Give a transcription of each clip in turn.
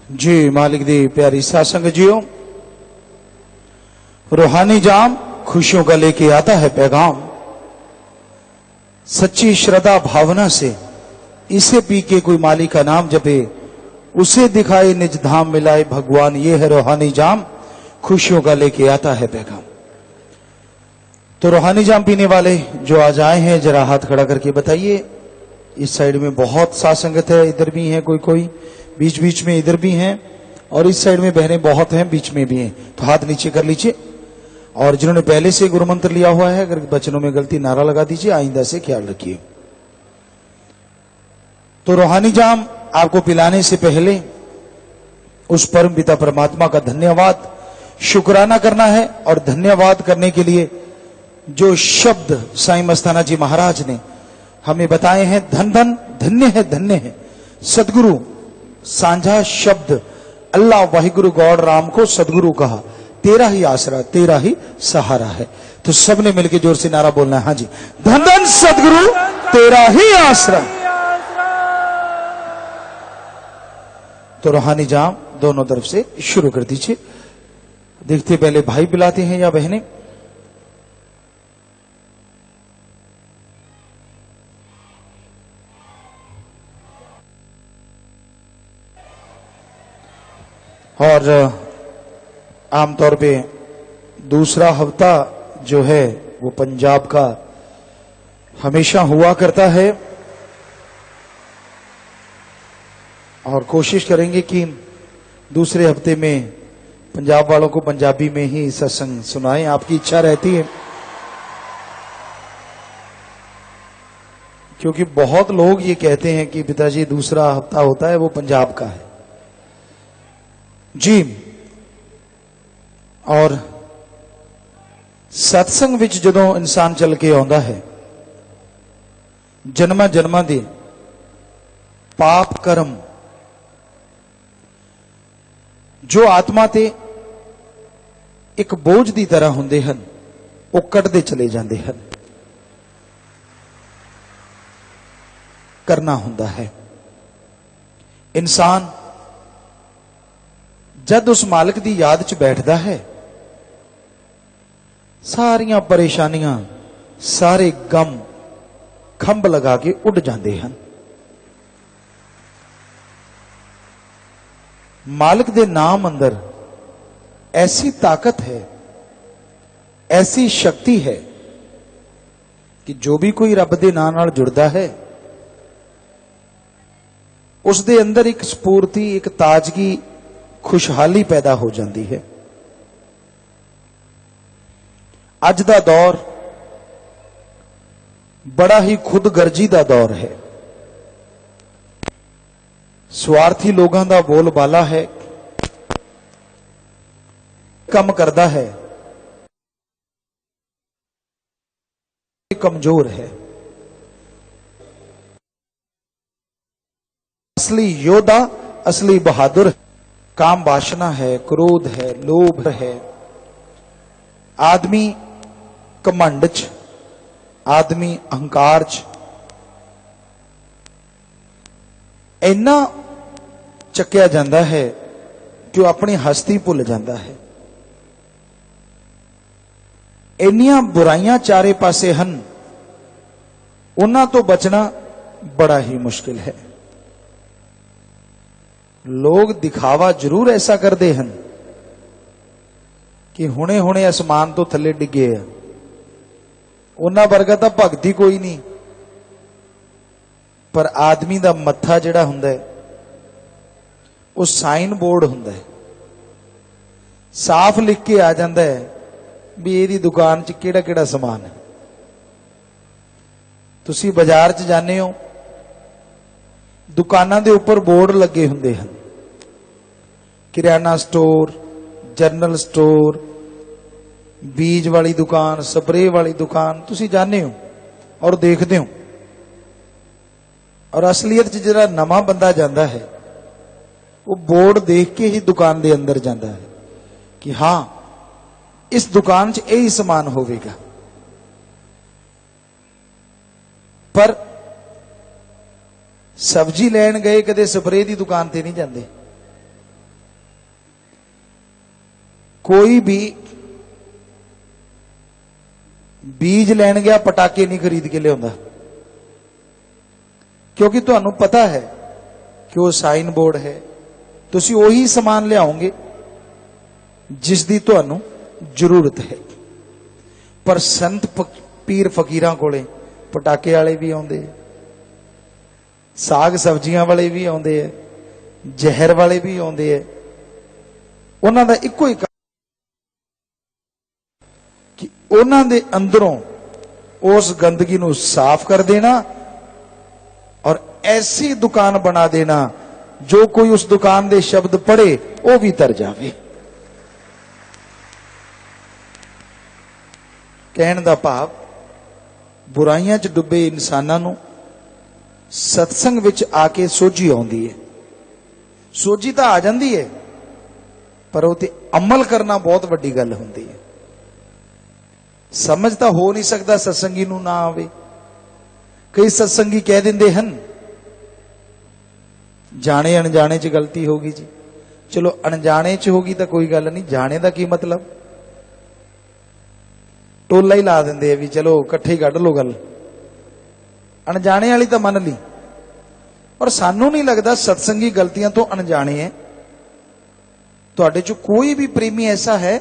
जी मालिक दी प्यारी सासंग जियो, रूहानी जाम खुशियों का लेके आता है पैगाम। सच्ची श्रद्धा भावना से इसे पी के कोई माली का नाम जपे, उसे दिखाए निज धाम मिलाए भगवान। ये है रूहानी जाम खुशियों का लेके आता है पैगाम। तो रूहानी जाम पीने वाले जो आज आए हैं जरा हाथ खड़ा करके बताइए। इस साइड में बहुत सासंगत है, इधर भी है कोई बीच बीच में इधर भी हैं, और इस साइड में बहनें बहुत हैं, बीच में भी हैं। तो हाथ नीचे कर लीजिए। और जिन्होंने पहले से गुरु मंत्र लिया हुआ है, अगर बचनों में गलती नारा लगा दीजिए, आइंदा से ख्याल रखिए। तो रूहानी जाम आपको पिलाने से पहले उस परम पिता परमात्मा का धन्यवाद शुक्राना करना है। और धन्यवाद करने के लिए जो शब्द साईं मस्ताना जी महाराज ने हमें बताए हैं, धन धन धन्य है सदगुरु सांझा शब्द। अल्लाह वाहिगुरु गौड़ राम को सदगुरु कहा, तेरा ही आसरा तेरा ही सहारा है। तो सबने मिलकर जोर से नारा बोलना है। हाँ जी, धन धन सदगुरु तेरा ही आसरा। तो रूहानी जाम दोनों तरफ से शुरू कर दीजिए। देखते पहले भाई पिलाते हैं या बहनें। और आमतौर पे दूसरा हफ्ता जो है वो पंजाब का हमेशा हुआ करता है, और कोशिश करेंगे कि दूसरे हफ्ते में पंजाब वालों को पंजाबी में ही सत्संग सुनाएं। आपकी इच्छा रहती है, क्योंकि बहुत लोग ये कहते हैं कि पिताजी दूसरा हफ्ता होता है वो पंजाब का है जी। और सत्संग विच जदों इंसान चल के आउंदा है, जन्मा जन्मां दे पाप कर्म जो आत्मा ते एक बोझ की तरह हुंदे हन, वो कटदे चले जांदे हन। करना हुंदा है इंसान जद उस मालिक की याद च बैठता है, सारियां परेशानियां सारे गम खंभ लगा के उड़ जाते हैं। मालिक दे नाम अंदर ऐसी ताकत है, ऐसी शक्ति है कि जो भी कोई रब दे नाम नाल जुड़ता है, उस दे अंदर एक स्फूर्ति, एक ताजगी, खुशहाली पैदा हो जाती है। अज दा दौर बड़ा ही खुदगर्जी का दौर है। स्वार्थी लोगों का बोलबाला है, कम करता है, कमजोर है। असली योद्धा, असली बहादुर काम वासना है, क्रोध है, लोभ है। आदमी घमंड च, आदमी अहंकार च इन्ना चक्या जाता है कि वह अपनी हस्ती भुल जाता है। इन्नियां बुराइयां चारे पासे हन, उन्हां तो बचना बड़ा ही मुश्किल है। लोग दिखावा जरूर ऐसा करते हैं कि हुणे हुणे आसमान तो थले डिगे है, उन्हां वर्गा तां भगती कोई नहीं। पर आदमी दा मत्था जिहड़ा हुंदा है, वो साइन बोर्ड हुंदा है, साफ लिख के आ जाता है भी इहदी दुकान च किहड़ा किहड़ा समान है। तुसीं बाजार च जाने हो, दुकानां दे उपर बोर्ड लगे हुंदे हन, किराना स्टोर, जनरल स्टोर, बीज वाली दुकान, स्प्रे वाली दुकान। तुसीं जाने हो और देखते हो। और असलियत च जिहड़ा नवां बंदा जाता है, वो बोर्ड देख के ही दुकान दे अंदर जाता है कि हां इस दुकान च यही समान होवेगा। पर सब्जी लैन गए कदे स्प्रे की दुकान ते नहीं जाते। कोई भी बीज लैन गया पटाके नहीं खरीद के लिया, क्योंकि तुहानू पता है कि वो साइन बोर्ड है। तुसी वही समान लियाओगे जिसकी तुहानू जरूरत है। पर संत पीर फकीरां कोले पटाके वाले भी आउंदे, साग सब्जियां वाले भी आउंदे है, जहर वाले भी आउंदे है। उन्हां दा इक्को ही कि उन्हां दे अंदरों उस गंदगी नू साफ कर देना और ऐसी दुकान बना देना जो कोई उस दुकान दे शब्द पढ़े वो भी तर जावे। कहण दा भाव बुराइयां च डुबे इंसानां नू सत्संग विच आके सोझी आउंदी है। सोझी तो आ जाती है पर वो ते अमल करना बहुत वड्डी गल हुंदी है। समझ तो हो नहीं सकता सत्संगी नू ना आवे। कई सत्संगी कह देंदे हन जाने अनजाने च गलती होगी जी। चलो अनजाने च होगी तो कोई गल नहीं, जाने का की मतलब, टोला ही ला देंदे भी चलो इकट्ठे ही कढ़ लो गल। अनजाने वाली तो मन ली, और सानू नहीं लगता सत्संगी गलतियां तो अनजाने है। तुहाडे चों कोई भी प्रेमी ऐसा है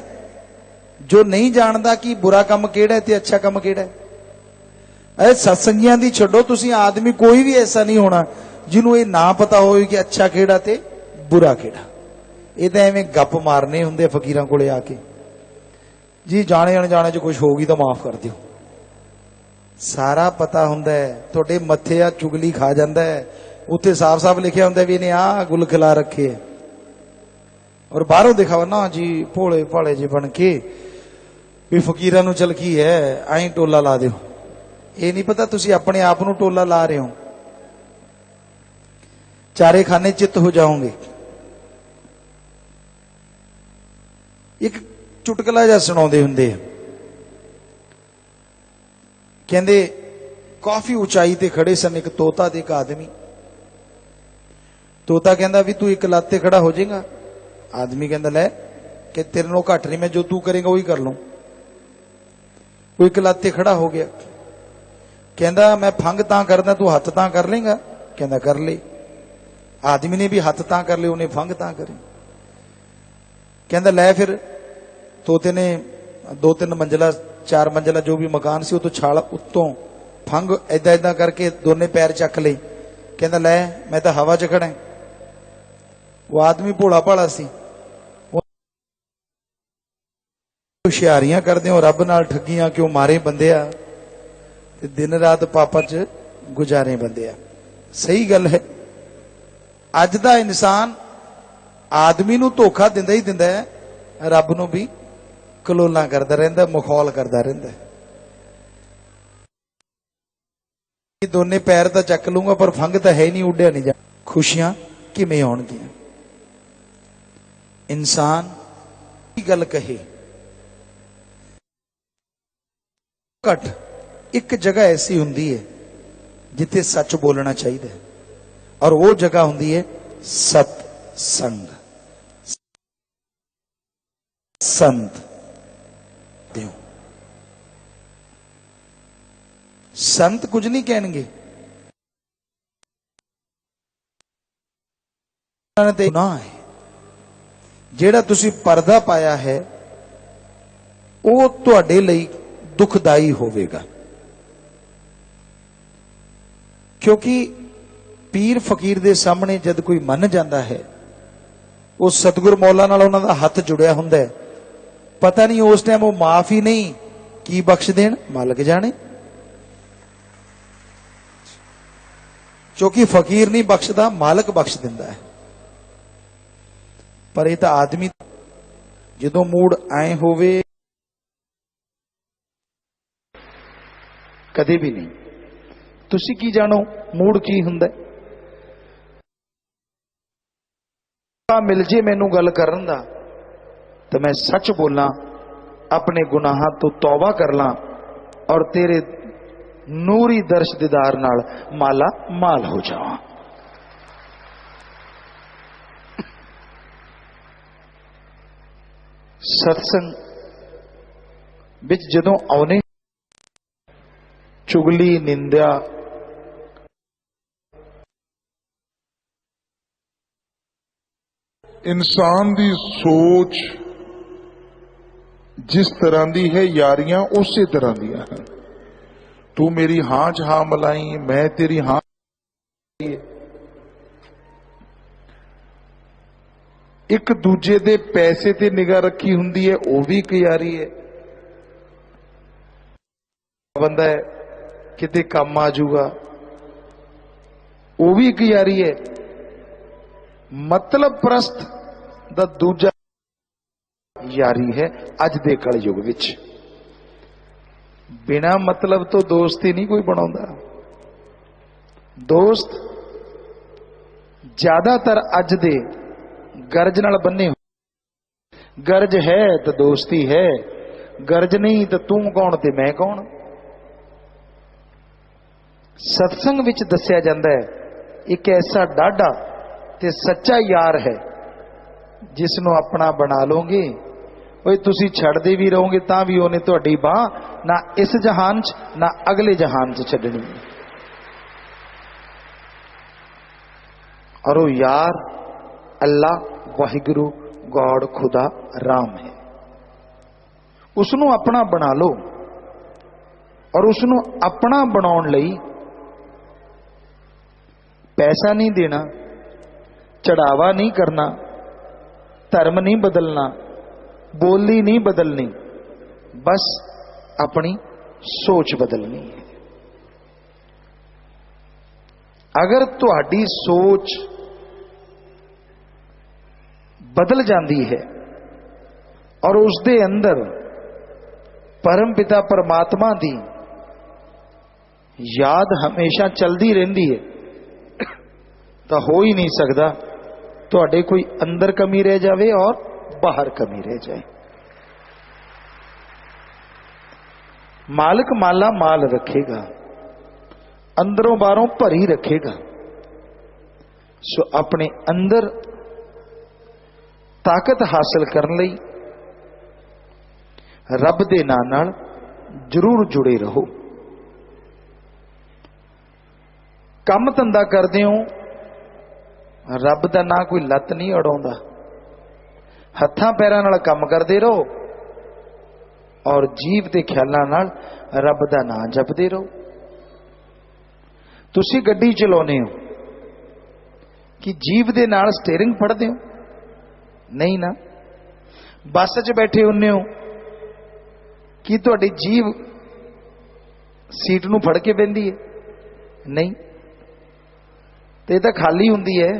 जो नहीं जानता कि बुरा काम केड़ा है ते अच्छा काम केड़ा है। सत्संगियां दी छड्डो, तुसीं आदमी कोई भी ऐसा नहीं होना जिन्हों ये ना पता हो कि अच्छा केड़ा ते बुरा केड़ा। ये तो एवें गप मारने हुंदे फकीरां कोले आके, जी जाने अनजाने च कुछ होगी तो माफ कर दिओ। सारा पता हुंदा है, तुहाडे मत्थे आ चुगली खा जांदा है, उत्थे साफ साफ लिखिया हुंदा भी इन्हें आ गुल खिला रखे है, और बाहरों दिखावा ना जी भोले भाले जी बन के भी फकीरां नूं चल की है आई टोला ला दिओ। ये नहीं पता तुसीं अपने आप नूं टोला ला रहे हो। चारे खाने चित्त हो जाओगे। एक चुटकला जिहा सुणाउंदे हुंदे, कहंदे काफी ऊंचाई ते खड़े सन एक तोता ते एक आदमी। तोता कहंदा भी तू एक लाते खड़ा हो जाएगा। आदमी कहंदा लै कि तेरे नालों घट नहीं, मैं जो तू करेगा वही कर लूं। वो एक लाते खड़ा हो गया। कहंदा मैं फंग तां करदा, तू हथ तां कर लेगा? कहंदा कर ले। आदमी ने भी हथ तां कर ले, उन्हें फंग तां करे। कहंदा लै फिर। तोते ने 2-3 मंजिला 4 मंजिला जो भी मकान सी, तो छाल उत्तों फंग ऐदा ऐदा करके दोने पैर चक ले। कहंदा लै मैं तो हवा च खड़ा। वो आदमी भोला भाला सी, हुशियारियां करदे हो, रब नाल ठगियां क्यों मारे बंदे आ, दिन रात पापा च गुजारे बंदे आ। सही गल है। अज दा इंसान आदमी नूं धोखा दिंदा ही दिंदा है, रब नूं भी कलोला करदा रहिंदा, मखौल करदा रहिंदा। दोने पैर तो चक लूंगा पर फंग तो है नहीं, उड्या नहीं जा। खुशियां किवें आउणगियां? इंसान की गल कहे घट एक जगह ऐसी हुंदी है जिथे सच बोलना चाहिए, और वो जगह हुंदी है सत्संग। संत देव संत कुछ नहीं कहणगे, ना है जेड़ा तुसी पर्दा पाया है वो तुहाडे लई दुखदाई होवेगा। क्योंकि पीर फकीर दे सामने जद कोई मन जाता है, वो सतगुर मौला नाल उन्हां दा हथ जुड़िया हुंदा है। पता नहीं उस टाइम वो माफ ही नहीं की बख्श देन, मालक जाने। क्योंकि फकीर नहीं बख्शदा, मालक बख्श दिंदा है। पर यह तो आदमी जदों मूड आए होवे कदे भी नहीं। तुसी की जानो मूड की हुंदा है? मिल जे मैनू गल करन दा तो मैं सच बोलना, अपने गुनाहां तो तौबा कर ला और तेरे नूरी दर्श दीदार नाल माला माल हो जावां। सत्संग विच जदों आउने चुगली निंदा इंसान की सोच जिस तरह की है यारियां उसी तरह दियां हैं। तू मेरी हां च हां मिलाई, मैं तेरी हां। एक दूजे दे पैसे ते निगाह रखी हुंदी है, वह भी एक यारी है। बंदा है किते काम आ जाऊगा, वह भी एक यारी है। मतलब प्रस्त दा दूजा यारी है। अज दे कलयुग विच बिना मतलब तो दोस्ती नहीं कोई बनाउंदा। दोस्त ज्यादातर अज दे गरज नाल बन्ने होए। गरज है तो दोस्ती है, गरज नहीं तो तू कौन ते मैं कौन। सत्संग विच दस्सिया जांदा है एक ऐसा डाढ़ा ते सच्चा यार है जिसनों अपना बना लोगे, ओए तुसी छड़दे भी रहोगे तां भी उहने तुहाडी बांह ना इस जहान च ना अगले जहान च छड्डनी। और वो यार अल्लाह वाहिगुरु गॉड खुदा राम है। उसनों अपना बना लो और उसनों अपना बनाउण लई पैसा नहीं देना, चढ़ावा नहीं करना, धर्म नहीं बदलना, बोली नहीं बदलनी, बस अपनी सोच बदलनी है। अगर तुहाडी सोच बदल जाती है और उस दे अंदर परम पिता परमात्मा दी याद हमेशा चलती रहती है, तो हो ही नहीं सकता तुहाडे कोई अंदर कमी रह जाए और बाहर कमी रह जाए। मालिक माला माल रखेगा, अंदरों बाहरों भरी रखेगा। सो अपने अंदर ताकत हासिल करने लई रब दे नाम नाल जरूर जुड़े रहो। काम धंधा करदे हो, रब दा ना कोई लत नहीं अड़ाउंदा। हत्थां पैरां नाल काम करदे रहो और जीव दे ख्यालां नाल रब दा नाम जपदे रहो। तुसी गड्डी चलाउने हो कि जीव दे नाल स्टीयरिंग फड़दे हो? नहीं ना। बस च बैठे हुन्ने हो कि तुहाडी जीव सीट नूं फड़ के बहिंदी है? नहीं। ते ये तां खाली हुंदी है।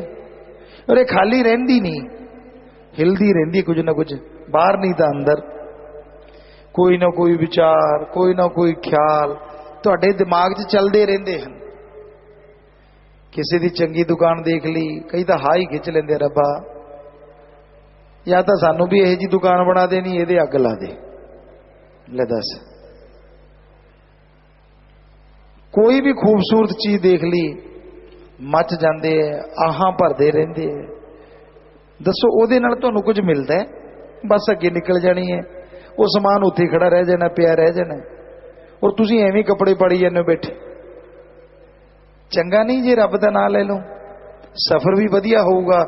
और ये खाली रहिंदी नहीं, हिलदी रहिंदी कुछ ना कुछ, बाहर नहीं तो अंदर। कोई ना कोई विचार, कोई ना कोई ख्याल तुहाडे दिमाग 'च चलदे रहिंदे हन। किसी दी चंगी दुकान देख ली, कई तो हाई खिच लेंदे, रब्बा या तो सानू भी यही जी दुकान बना देनी, ये अग ला दे। ले दस। कोई भी खूबसूरत चीज देख ली, मच जाते हैं, आहां भरते रहते हैं। दसो ਉਹਦੇ ਨਾਲ ਤੁਹਾਨੂੰ कुछ मिलता है? बस अगे निकल जानी है, वो समान उत्थे खड़ा रह जाना, पिया रह जाना, और तुसी एवें कपड़े पाड़ी जाने बैठे। चंगा नहीं जे रब दा नाम ले लो, सफर भी वधिया होऊगा।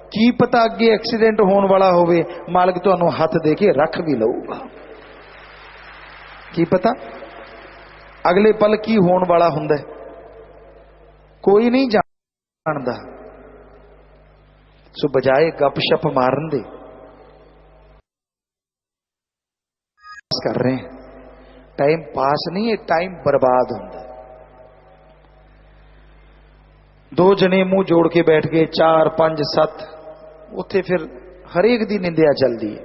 की पता अगे एक्सीडेंट होने वाला होवे, मालिक तुहानू हथ दे के रख भी लऊगा। की पता अगले पल की होने वाला हुंदा है, कोई नहीं जानता। सो बजाए गपशप मारन दे कर रहे हैं, टाइम पास नहीं है, टाइम बर्बाद होता है। दो जने मुंह जोड़ के बैठ गए, 4 5 7, उत्थे फिर हरेक दी निंदिया चलती है।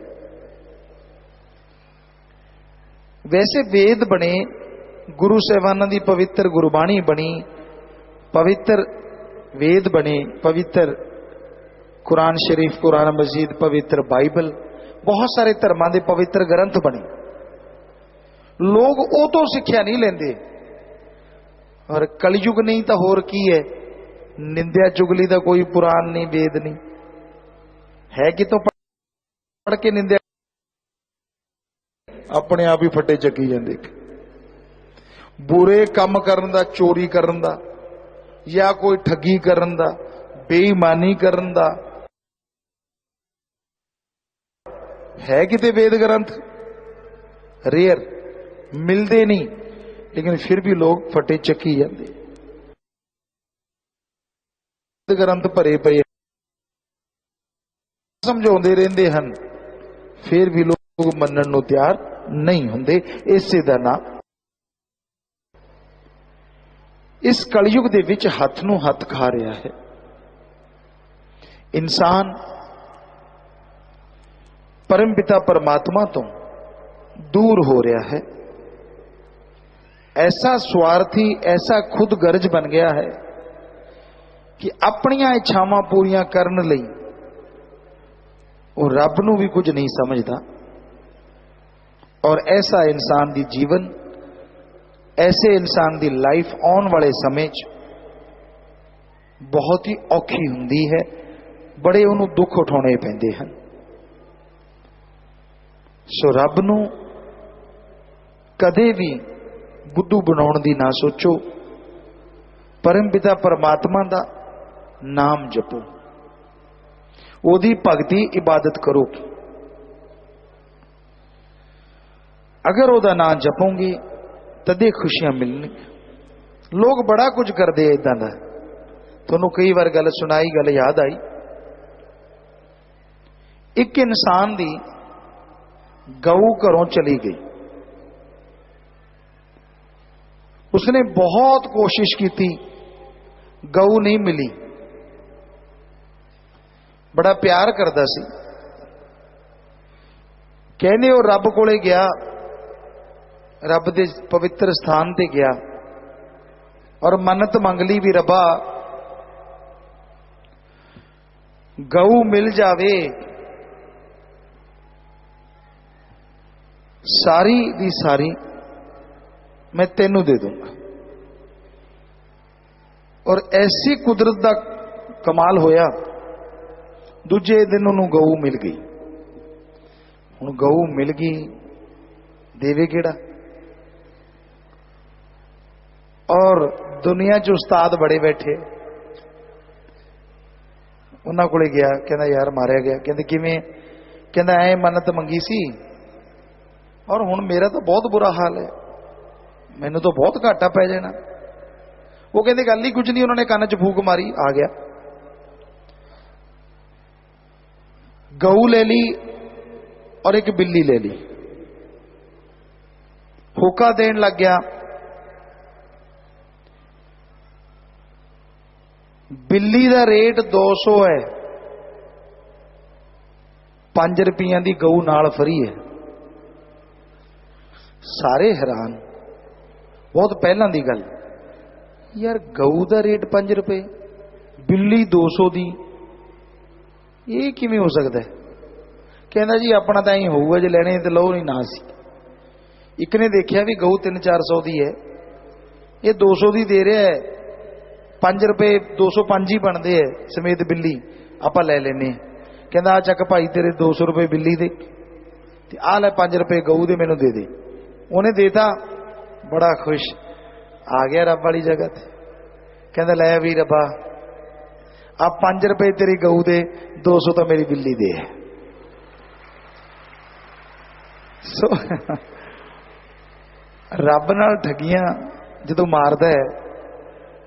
वैसे वेद बने, गुरु साहिबाना दी पवित्र गुरबाणी बनी, पवित्र वेद बने, पवित्र कुरान शरीफ, कुरान मजीद, पवित्र बाइबल, बहुत सारे धर्मां दे पवित्र ग्रंथ बने। लोग वो तो सिक्ख्या नहीं लेंदे। और कलयुग नहीं तो होर की है, निंदिया चुगली का कोई पुराण नहीं, वेद नहीं है कि तो पढ़ के निंदिया अपने आप ही फटे चकी जाते। बुरे काम करन दा, चोरी करन दा, या कोई ठगी करन दा, बेईमानी करन दा है किते वेद ग्रंथ? रेयर, मिलते नहीं, लेकिन फिर भी लोग फटे चकी जाते। वेद ग्रंथ भरे पे समझाते रहते हैं, फिर भी लोग मनन नूं तैयार नहीं होंगे। इसे दा नाम इस कलयुग दे विच हथ नूं हथ खा रहा है। इंसान परम पिता परमात्मा तो दूर हो रहा है। ऐसा स्वार्थी, ऐसा खुद गर्ज बन गया है कि अपनियां इच्छावां पूरियां करन लई वो रब नूं भी कुछ नहीं समझदा। और ऐसा इंसान दी जीवन, ऐसे इंसान दी लाइफ आने वाले समय च बहुत ही औखी हुंदी है। बड़े उन्हों दुख उठाने पैंदे हैं। सो रब नूं कदे भी बुद्धू बनाउण दी ना सोचो। परम पिता परमात्मा दा नाम जपो, ओदी भगती इबादत करो। अगर ओदा नाम जपोगे तदे खुशियां मिलनी। लोग बड़ा कुछ करते इदां दा। तुहानूं कई बार गल सुनाई, गल याद आई। एक इंसान दी गऊ घरों चली गई। उसने बहुत कोशिश की थी, गऊ नहीं मिली। बड़ा प्यार करता सी। कहने वो रब कोले गया, रब दे पवित्र स्थान ते गया और मन्नत मंग ली भी रबा गऊ मिल जावे, सारी दी सारी मैं तेनू दे दूंगा। और ऐसी कुदरत का कमाल होया, दूजे दिन उन्होंने गऊ मिल गई। हुण गऊ मिल गई, देवे केड़ा? और दुनिया च उस्ताद बड़े बैठे। उन्होंने कोले गया, कहना यार मारिया गया। कहते किवें? कहना ऐ मन्नत मंगी सी और हुण मेरा तो बहुत बुरा हाल है, मैनू तो बहुत घाटा पै जाना। वो कहते गल ही कुछ नहीं। उन्होंने कान च फूक मारी, आ गया। गऊ ले ली और एक बिल्ली ले ली। होका देन लग गया। बिल्ली का रेट 200 है, 5 रुपया की गऊ नाल फ्री है। सारे हैरान। बहुत पहला की गल, यार गऊ का रेट 5 रुपए, बिल्ली 200 दी, ये किवें हो सकता है? कहना जी अपना तो ही होऊगा, जो लेने तो लो, नहीं ना सी। एक ने देखा भी गऊ 300-400 दी है, ये 200 दी दे रहा है। 5 रुपए 205 ही बनते है समेत बिल्ली, आप ले लेने। कहना आ चक भाई तेरे 200 रुपए बिल्ली दे, आ ले 5 रुपए गऊ दे, मैनू दे दे। उन्हें देता, बड़ा खुश, आ गया रब वाली जगह। कहता लै भी रबा, आप 5 रुपए तेरी गऊ दे, 200 तो मेरी बिल्ली दे। सो रब नाल ठगियां जो मारदा है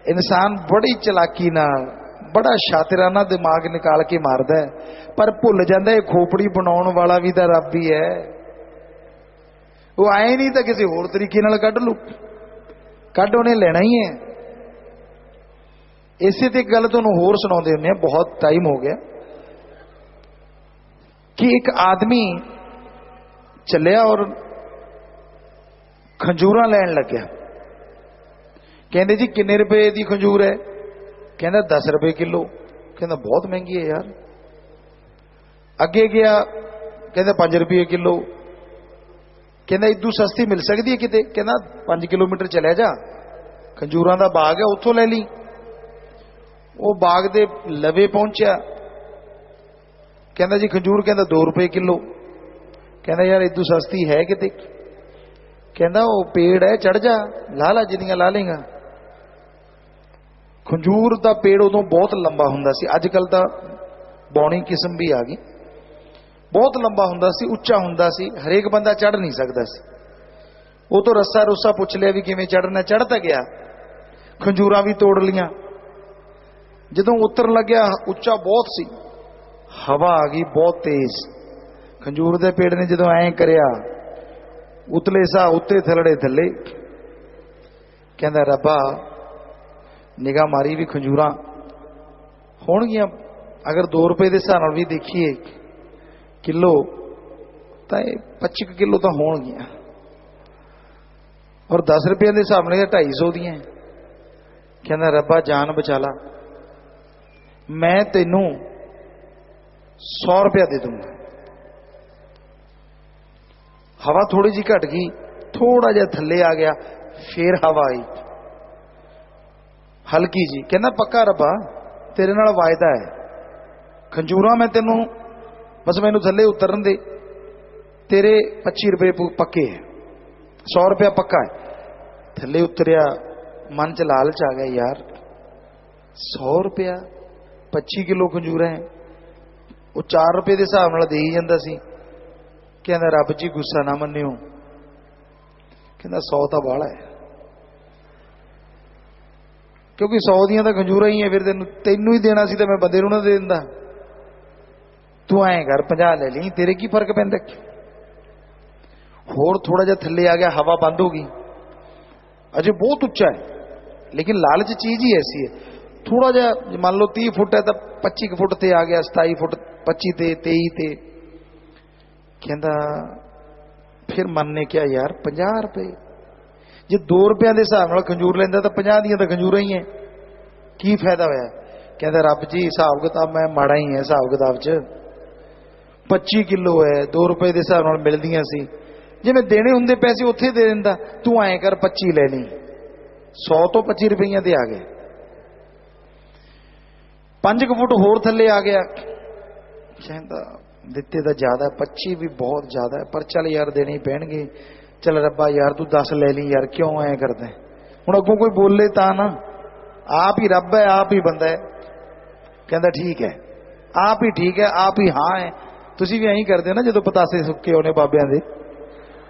इंसान, बड़ी चलाकी नाल, बड़ा शातिराना दिमाग निकाल के मारदा है, पर भुल जाता है खोपड़ी बनाने वाला भी तो रब ही है। वो आए नहीं तो किसी होर तरीके नाल कढ़ लू, कढ़ उन्हें लेना ही है। इसे ते गल तुहानूं होर सुणाउंदे हुंदे आ, बहुत टाइम हो गया, कि एक आदमी चलिया और खंजूर लैन लग गया। कहते जी किन्ने रुपए की खंजूर है? कहना 10 रुपए किलो। कहना बहुत महंगी है यार। अगे गया, कहता 5 रुपये किलो। कहना इदू सस्ती मिल सकती है किते? कहना 5 किलोमीटर चलिया जा, खंजूरां दा बाग है, उत्थों ले ली। वो बाग दे लवे पहुंचा, कहना जी खंजूर, कहता 2 रुपए किलो। कहना यार इदू सस्ती है किते? कहता वो पेड़ है, चढ़ जा, ला ला जिन्नियां ला लेगा। खंजूर का पेड़ उदों बहुत लंबा हुंदा सी, अजकल तो बौणी किस्म भी आ गई। बहुत लंबा हुंदा सी, उच्चा हुंदा सी, हरेक बंदा चढ़ नहीं सकता सी। वो तो रस्सा रुस्सा पुछ लिया भी किवें चढ़ना, चढ़ तां गया, खंजूरां भी तोड़ लियां। जदों उतर लग्या उच्चा बहुत सी, हवा आ गई बहुत तेज। खंजूर दे पेड़ ने जदों ऐं करिया, उतले सा उत्ते थलड़े थले। कहंदा रब्बा निगाह मारी भी खंजूरां होणगियां, अगर 2 रुपए के हिसाब नाल भी देखिए किलो तो 25 किलो तो होणगियां, और 10 रुपये के हिसाब नाल 250 दियां। कहंदा रब्बा जान बचा ला, मैं तेनू 100 रुपया दे दूंगा। हवा थोड़ी जी घट गई, थोड़ा जिहा थले आ गया, फिर हवा आई हल्की जी। कहना पक्का रब्बा तेरे नाल वायदा है, खंजूरा मैं तेनू बस मैनू थले उतरन दे, तेरे 25 रुपये पक्के है, 100 रुपया पक्का है। थले उतरिया, मन च लालच आ गया, यार 100 रुपया 25 किलो खंजूरा है, वो 4 रुपये के हिसाब नाल दे ही जांदा सी। कहंदा रब जी गुस्सा ना मन्नियो, कहंदा 100 तो बाहला है, क्योंकि 100 दियां तो खंजूरा ही है, फिर तेनू ही देना सी तो मैं बंदे नूं ना दे दिंदा। तू ऐं कर 50 ले ली, तेरे की फर्क पैंदा। होर थोड़ा जिहा थल्ले आ गया, हवा बंद हो गई। अजे बहुत उच्चा है, लेकिन लालच चीज ही ऐसी है। थोड़ा जिहा मान लो 30 फुट है तो 25 फुट ते आ गया, 27 फुट 25 ते 23 ते। कहंदा फिर मन ने क्या यार 50 रुपए, जे 2 रुपया के हिसाब नाल खंजूर लेंदा तो 50 दियां तो खंजूरा ही है, की फायदा होया। कहंदा रब जी हिसाब किताब मैं माड़ा ही है, हिसाब किताब च 25 किलो है, 2 रुपए के हिसाब नाल मिलदियां सी, जे मैं देने हुंदे पैसे उत्थे दे दिंदा। तू ऐं कर 25 ले ली, 100 तो 25 रुपये दे आ गए। 5 फुट होर थले आ गया, कहंदा दिते तो ज्यादा, 25 भी बहुत ज्यादा है, पर चल यार देने ही पैणगे। चल रब्बा यार तू 10 ले ली यार, क्यों ऐ करदा हुण, अगों कोई बोले ता ना, आप ही रब है, आप ही बंदा है। कहंदा ठीक है, आप ही ठीक है, आप ही हाँ है। तुसीं भी ऐं करदे ना जदों पतासे सुक्के होने बाबियां दे,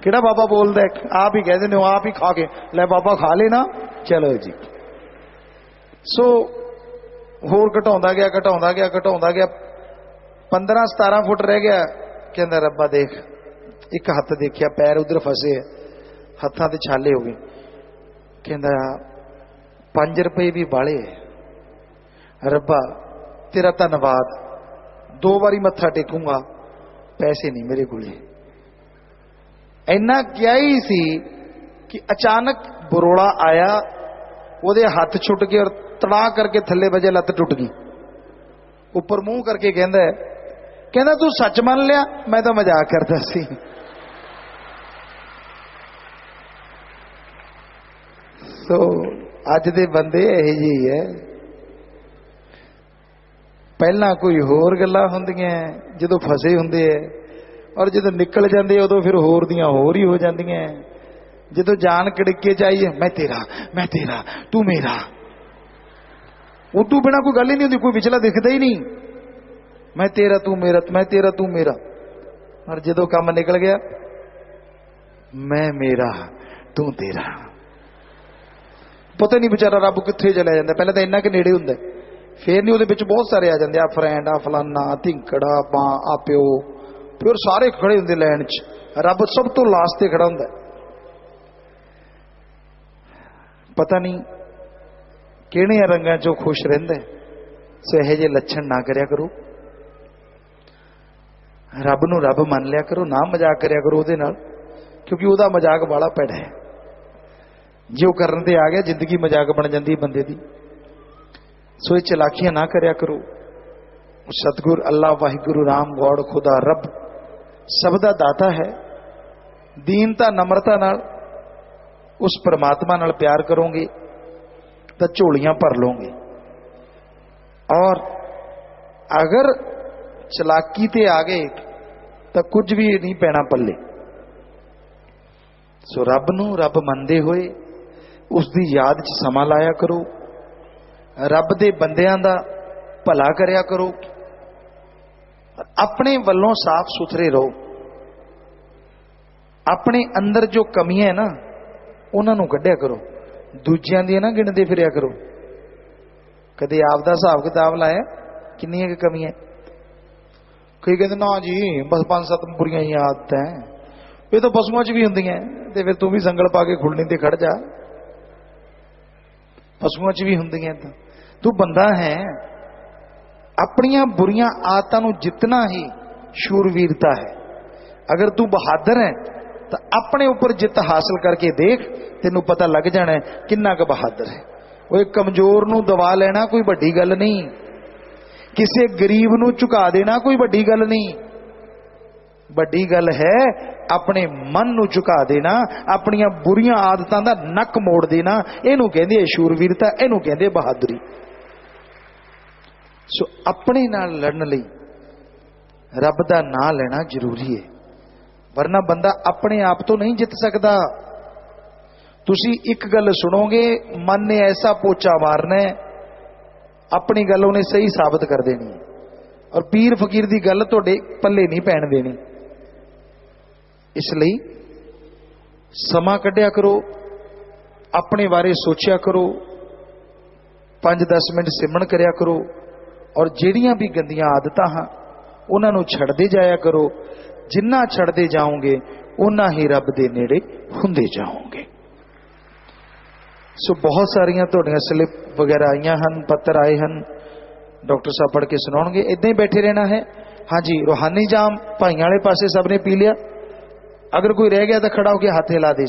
किहड़ा बाबा बोलदा है, आप ही कह देंदे हो, आप ही खा के लै बाबा खा लेना, चलो जी। सो होर घटाउंदा गया, घटाउंदा गया, घटाउंदा गया, 15-17 फुट रह गया। कहंदा रब्बा देख, एक हत्थ देखिया, पैर उधर फसे है, हत्थां ते छाले हो गए। कहंदा 5 रुपए भी बाले है, रब्बा तेरा धन्नवाद, 2 बारी मत्था टेकूंगा, पैसे नहीं मेरे कोले। इन्ना क्या ही सी कि अचानक बरोड़ा आया, वो हाथ छुट गए और तड़ा करके थले बजे, लत टुट गई। ऊपर मुंह करके कहंदा तू सच मान लिया, मैं तो मजाक करता सी। सो अज दे बंदे यही जी है, पहला कोई होर गल्लां हुंदियां जदों फसे हुंदे है, और जदों निकल जाते उदों फिर होर दियां होर ही हो जांदियां। जदों जान कड़के चाहिए, मैं तेरा तू मेरा, उदों बिना कोई गल ही नहीं होंदी, कोई पिछला दिखता ही नहीं। मैं तेरा तू मेरा, मैं तेरा तू मेरा। और जदों काम निकल गया, मैं मेरा तू तेरा, पता नहीं बेचारा रब कित्थे चला जाता। पहले तो इन्ना के नेड़े हुंदा, फिर नहीं उहदे विच बहुत सारे आ जाते, आ फ्रेंड, आ फलाना, धिंकड़ा, मां, आ प्यो, फिर सारे खड़े होंगे लाइन च, रब सब तो लास्ट ते खड़ा हुंदा। पता नहीं किहड़े रंगां चों खुश रहिंदा। सो इहो जिहे लक्षण ना करिया करो, रब नूं रब मान लिया करो, ना मजाक करिया करो उहदे नाल, क्योंकि उहदा मजाक बड़ा भैड़ा है। जो करन ते आ गया, जिंदगी मजाक बन जाती बंदे दी। सो ये चलाकियां ना करिया करो। सतगुर अल्लाह वाहिगुरु राम गौड़ खुदा रब सब दा दाता है। दीनता नम्रता नाल उस परमात्मा नाल प्यार करोगे तो झोलियां भर लोगे, और अगर चलाकी ते आ गए तो कुछ भी नहीं पैना पल्ले। सो रब नूं रब मनदे होए उस दी याद च समा लाया करो, रब दे बंदियां दा भला करया करो, अपने वल्लों साफ सुथरे रहो, अपने अंदर जो कमियां है ना उन्हां नूं कढिया करो, दूजियां दी ना गिणदे फिरिया करो। कदे आप दा हिसाब किताब लाया किन्नियां कि कमियां? कोई कहते ना जी बस 5-7 बुरियां ही आदतां हैं, ये तो पशुओं च भी हुंदियां, ते फिर तू भी संगल पा के खुलनी ते खड़ जा, पशुओं च भी हुंदियां। तू बंदा है, अपनियां बुरियां आदतां नूं जितना ही शूरवीरता है। अगर तू बहादुर है तो अपने ऊपर जित हासिल करके देख, तेनू पता लग जाना है किन्ना क बहादुर है। वो एक कमजोर नूं दबा लेना कोई वड्डी गल नहीं, किसी गरीब नूं झुका देना कोई वड्डी गल नहीं। वड्डी गल है अपने मन नूं झुका देना, अपनियां बुरियां आदतां दा नक मोड़ देना। इहनूं कहंदे है शूरवीरता, इहनूं कहंदे बहादुरी। सो अपने नाल लड़न लई रब दा नां लेना जरूरी है, वरना बंदा अपने आप तो नहीं जित सकता। तुसी एक गल सुनोगे, मन ने ऐसा पोचा मारना है, अपनी गल उन्हें सही साबित कर देनी, और पीर फकीर दी गल तुहाडे पल्ले नहीं पैण देनी। इसलिए समा कढिया करो, अपने बारे सोचिया करो, 5-10 मिनट सिमरन करया करो, और ਜਿਹੜੀਆਂ भी गंदियां आदतां हाँ उन्होंने छड़ते जाया करो। जिन्ना छड़ते जाओगे उन्ना ही रब दे नेड़े हुंदे जाओगे। सो बहुत सारियां तुहाडियां स्लिप वगैरह आईयां हन, पत्र आए हन, डॉक्टर साहब पढ़ के सुनाउणगे। इदां ही बैठे रहना है। हाँ जी, रूहानी जाम भाइयां वाले पासे सब ने पी लिया। अगर कोई रह गया तो खड़ा होकर हाथ हिला दे।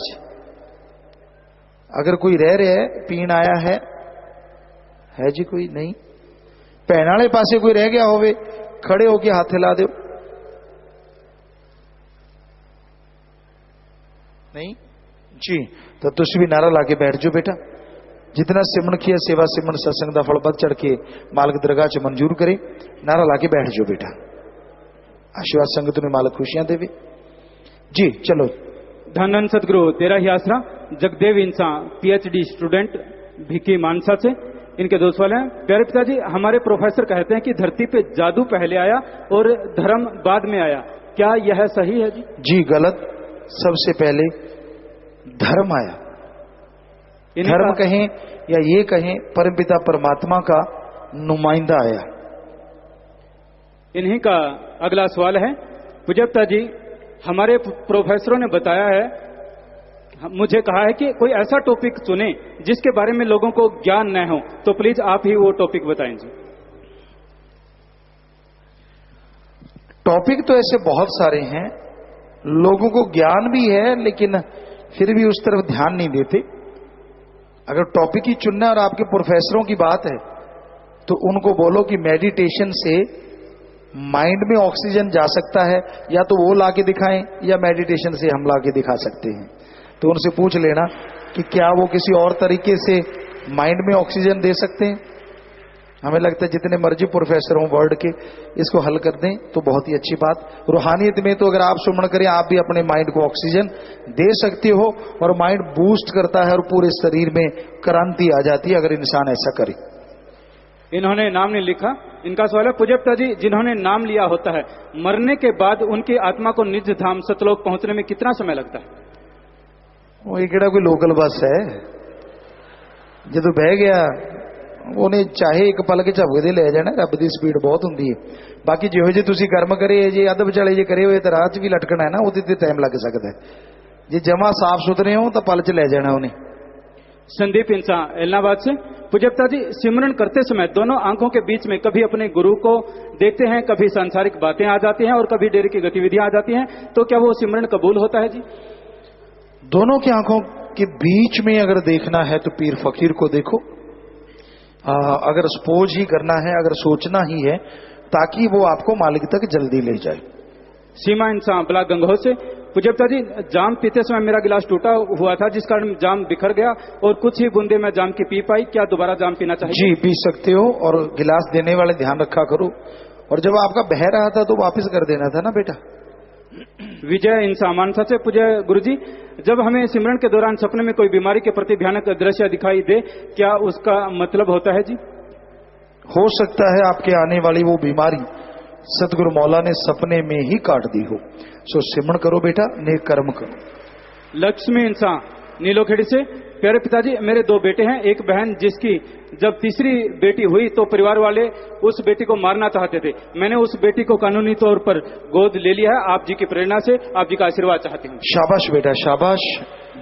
अगर कोई रह रहा है, पीण आया है जी कोई नहीं? भैन वाले पासे कोई रह गया होवे, खड़े होके हाथ हिला दो। नहीं जी, तो तुम भी नारा ला के बैठ जाओ बेटा। जितना सिमरन किया सेवा सिमरन सत्संग का फल बद चढ़ के मालिक दरगाह च मंजूर करे। नारा ला के बैठ जाओ बेटा। आशीर्वाद संगत में मालिक खुशियां देवे जी। चलो। धन सतगुरु तेरा ही आसरा। जगदेव इंसान PhD स्टूडेंट भिक्की मानसा से, इनके 2 सवाल हैं। प्यारे पिताजी, हमारे प्रोफेसर कहते हैं कि धरती पे जादू पहले आया और धर्म बाद में आया, क्या यह सही है जी? जी गलत। सबसे पहले धर्म आया। धर्म कहें या ये कहें परमपिता परमात्मा का नुमाइंदा आया। इन्हीं का अगला सवाल है। पूज्य पिताजी, हमारे प्रोफेसरों ने बताया है, मुझे कहा है कि कोई ऐसा टॉपिक चुने जिसके बारे में लोगों को ज्ञान न हो, तो प्लीज आप ही वो टॉपिक बताएं जी। टॉपिक तो ऐसे बहुत सारे हैं, लोगों को ज्ञान भी है लेकिन फिर भी उस तरफ ध्यान नहीं देते। अगर टॉपिक ही चुनना और आपके प्रोफेसरों की बात है तो उनको बोलो कि मेडिटेशन से माइंड में ऑक्सीजन जा सकता है, या तो वो ला के दिखाएं या मेडिटेशन से हम ला के दिखा सकते हैं। तो उनसे पूछ लेना कि क्या वो किसी और तरीके से माइंड में ऑक्सीजन दे सकते हैं। हमें लगता है जितने मर्जी प्रोफेसर हों वर्ल्ड के, इसको हल कर दें तो बहुत ही अच्छी बात। रूहानियत में तो अगर आप सुमन करें, आप भी अपने माइंड को ऑक्सीजन दे सकते हो, और माइंड बूस्ट करता है और पूरे शरीर में क्रांति आ जाती है अगर इंसान ऐसा करे। इन्होंने नाम नहीं लिखा। इनका सवाल है, पूज्य पिताजी, जिन्होंने नाम लिया होता है, मरने के बाद उनकी आत्मा को निज धाम सतलोक पहुंचने में कितना समय लगता है? वो ये केड़ा कोई लोकल बस है, जो बह गया उन्हें चाहे एक पल के झपके दे ले जाना। रब की स्पीड बहुत होंगी है। बाकी जिहो जे तुसी कर्म करे जे अध विचाले जे करे हुए तो राह च भी लटकना है ना, वो टाइम लग सकता है। जे जमा साफ सुथरे हो तो पल च ले जाना उन्हें। संदीप इंसान इलाहाबाद से, पूज्य पिताजी, सिमरन करते समय दोनों आंखों के बीच में कभी अपने गुरु को देखते हैं, कभी सांसारिक बातें आ जाती हैं और कभी डेरे की गतिविधियां आ जाती हैं, तो क्या वो सिमरन कबूल होता है जी? दोनों की आंखों के बीच में अगर देखना है तो पीर फकीर को देखो। अगर स्पोज ही करना है, अगर सोचना ही है, ताकि वो आपको मालिक तक जल्दी ले जाए। सीमा इंसान ब्लॉक गंगोह से, पूज्य पिताजी, जाम पीते समय मेरा गिलास टूटा हुआ था जिस कारण जाम बिखर गया और कुछ ही बूंदे मैं जाम की पी पाई, क्या दोबारा जाम पीना चाहिए? जी पी सकते हो, और गिलास देने वाले ध्यान रखा करो, और जब आपका बह रहा था तो वापस कर देना था ना बेटा। विजय इंसान मानसा से। पूज्य गुरुजी, जब हमें सिमरन के दौरान सपने में कोई बीमारी के प्रति भयानक दृश्य दिखाई दे, क्या उसका मतलब होता है जी? हो सकता है आपके आने वाली वो बीमारी सतगुरु मौला ने सपने में ही काट दी हो। सो सिमरन करो बेटा, नेक कर्म करो। लक्ष्मी इंसान नीलोखेड़ी से। प्यारे पिताजी, मेरे 2 बेटे हैं, एक बहन जिसकी जब तीसरी बेटी हुई तो परिवार वाले उस बेटी को मारना चाहते थे। मैंने उस बेटी को कानूनी तौर पर गोद ले लिया है। आप जी की प्रेरणा से आप जी का आशीर्वाद चाहती हूँ। शाबाश बेटा, शाबाश,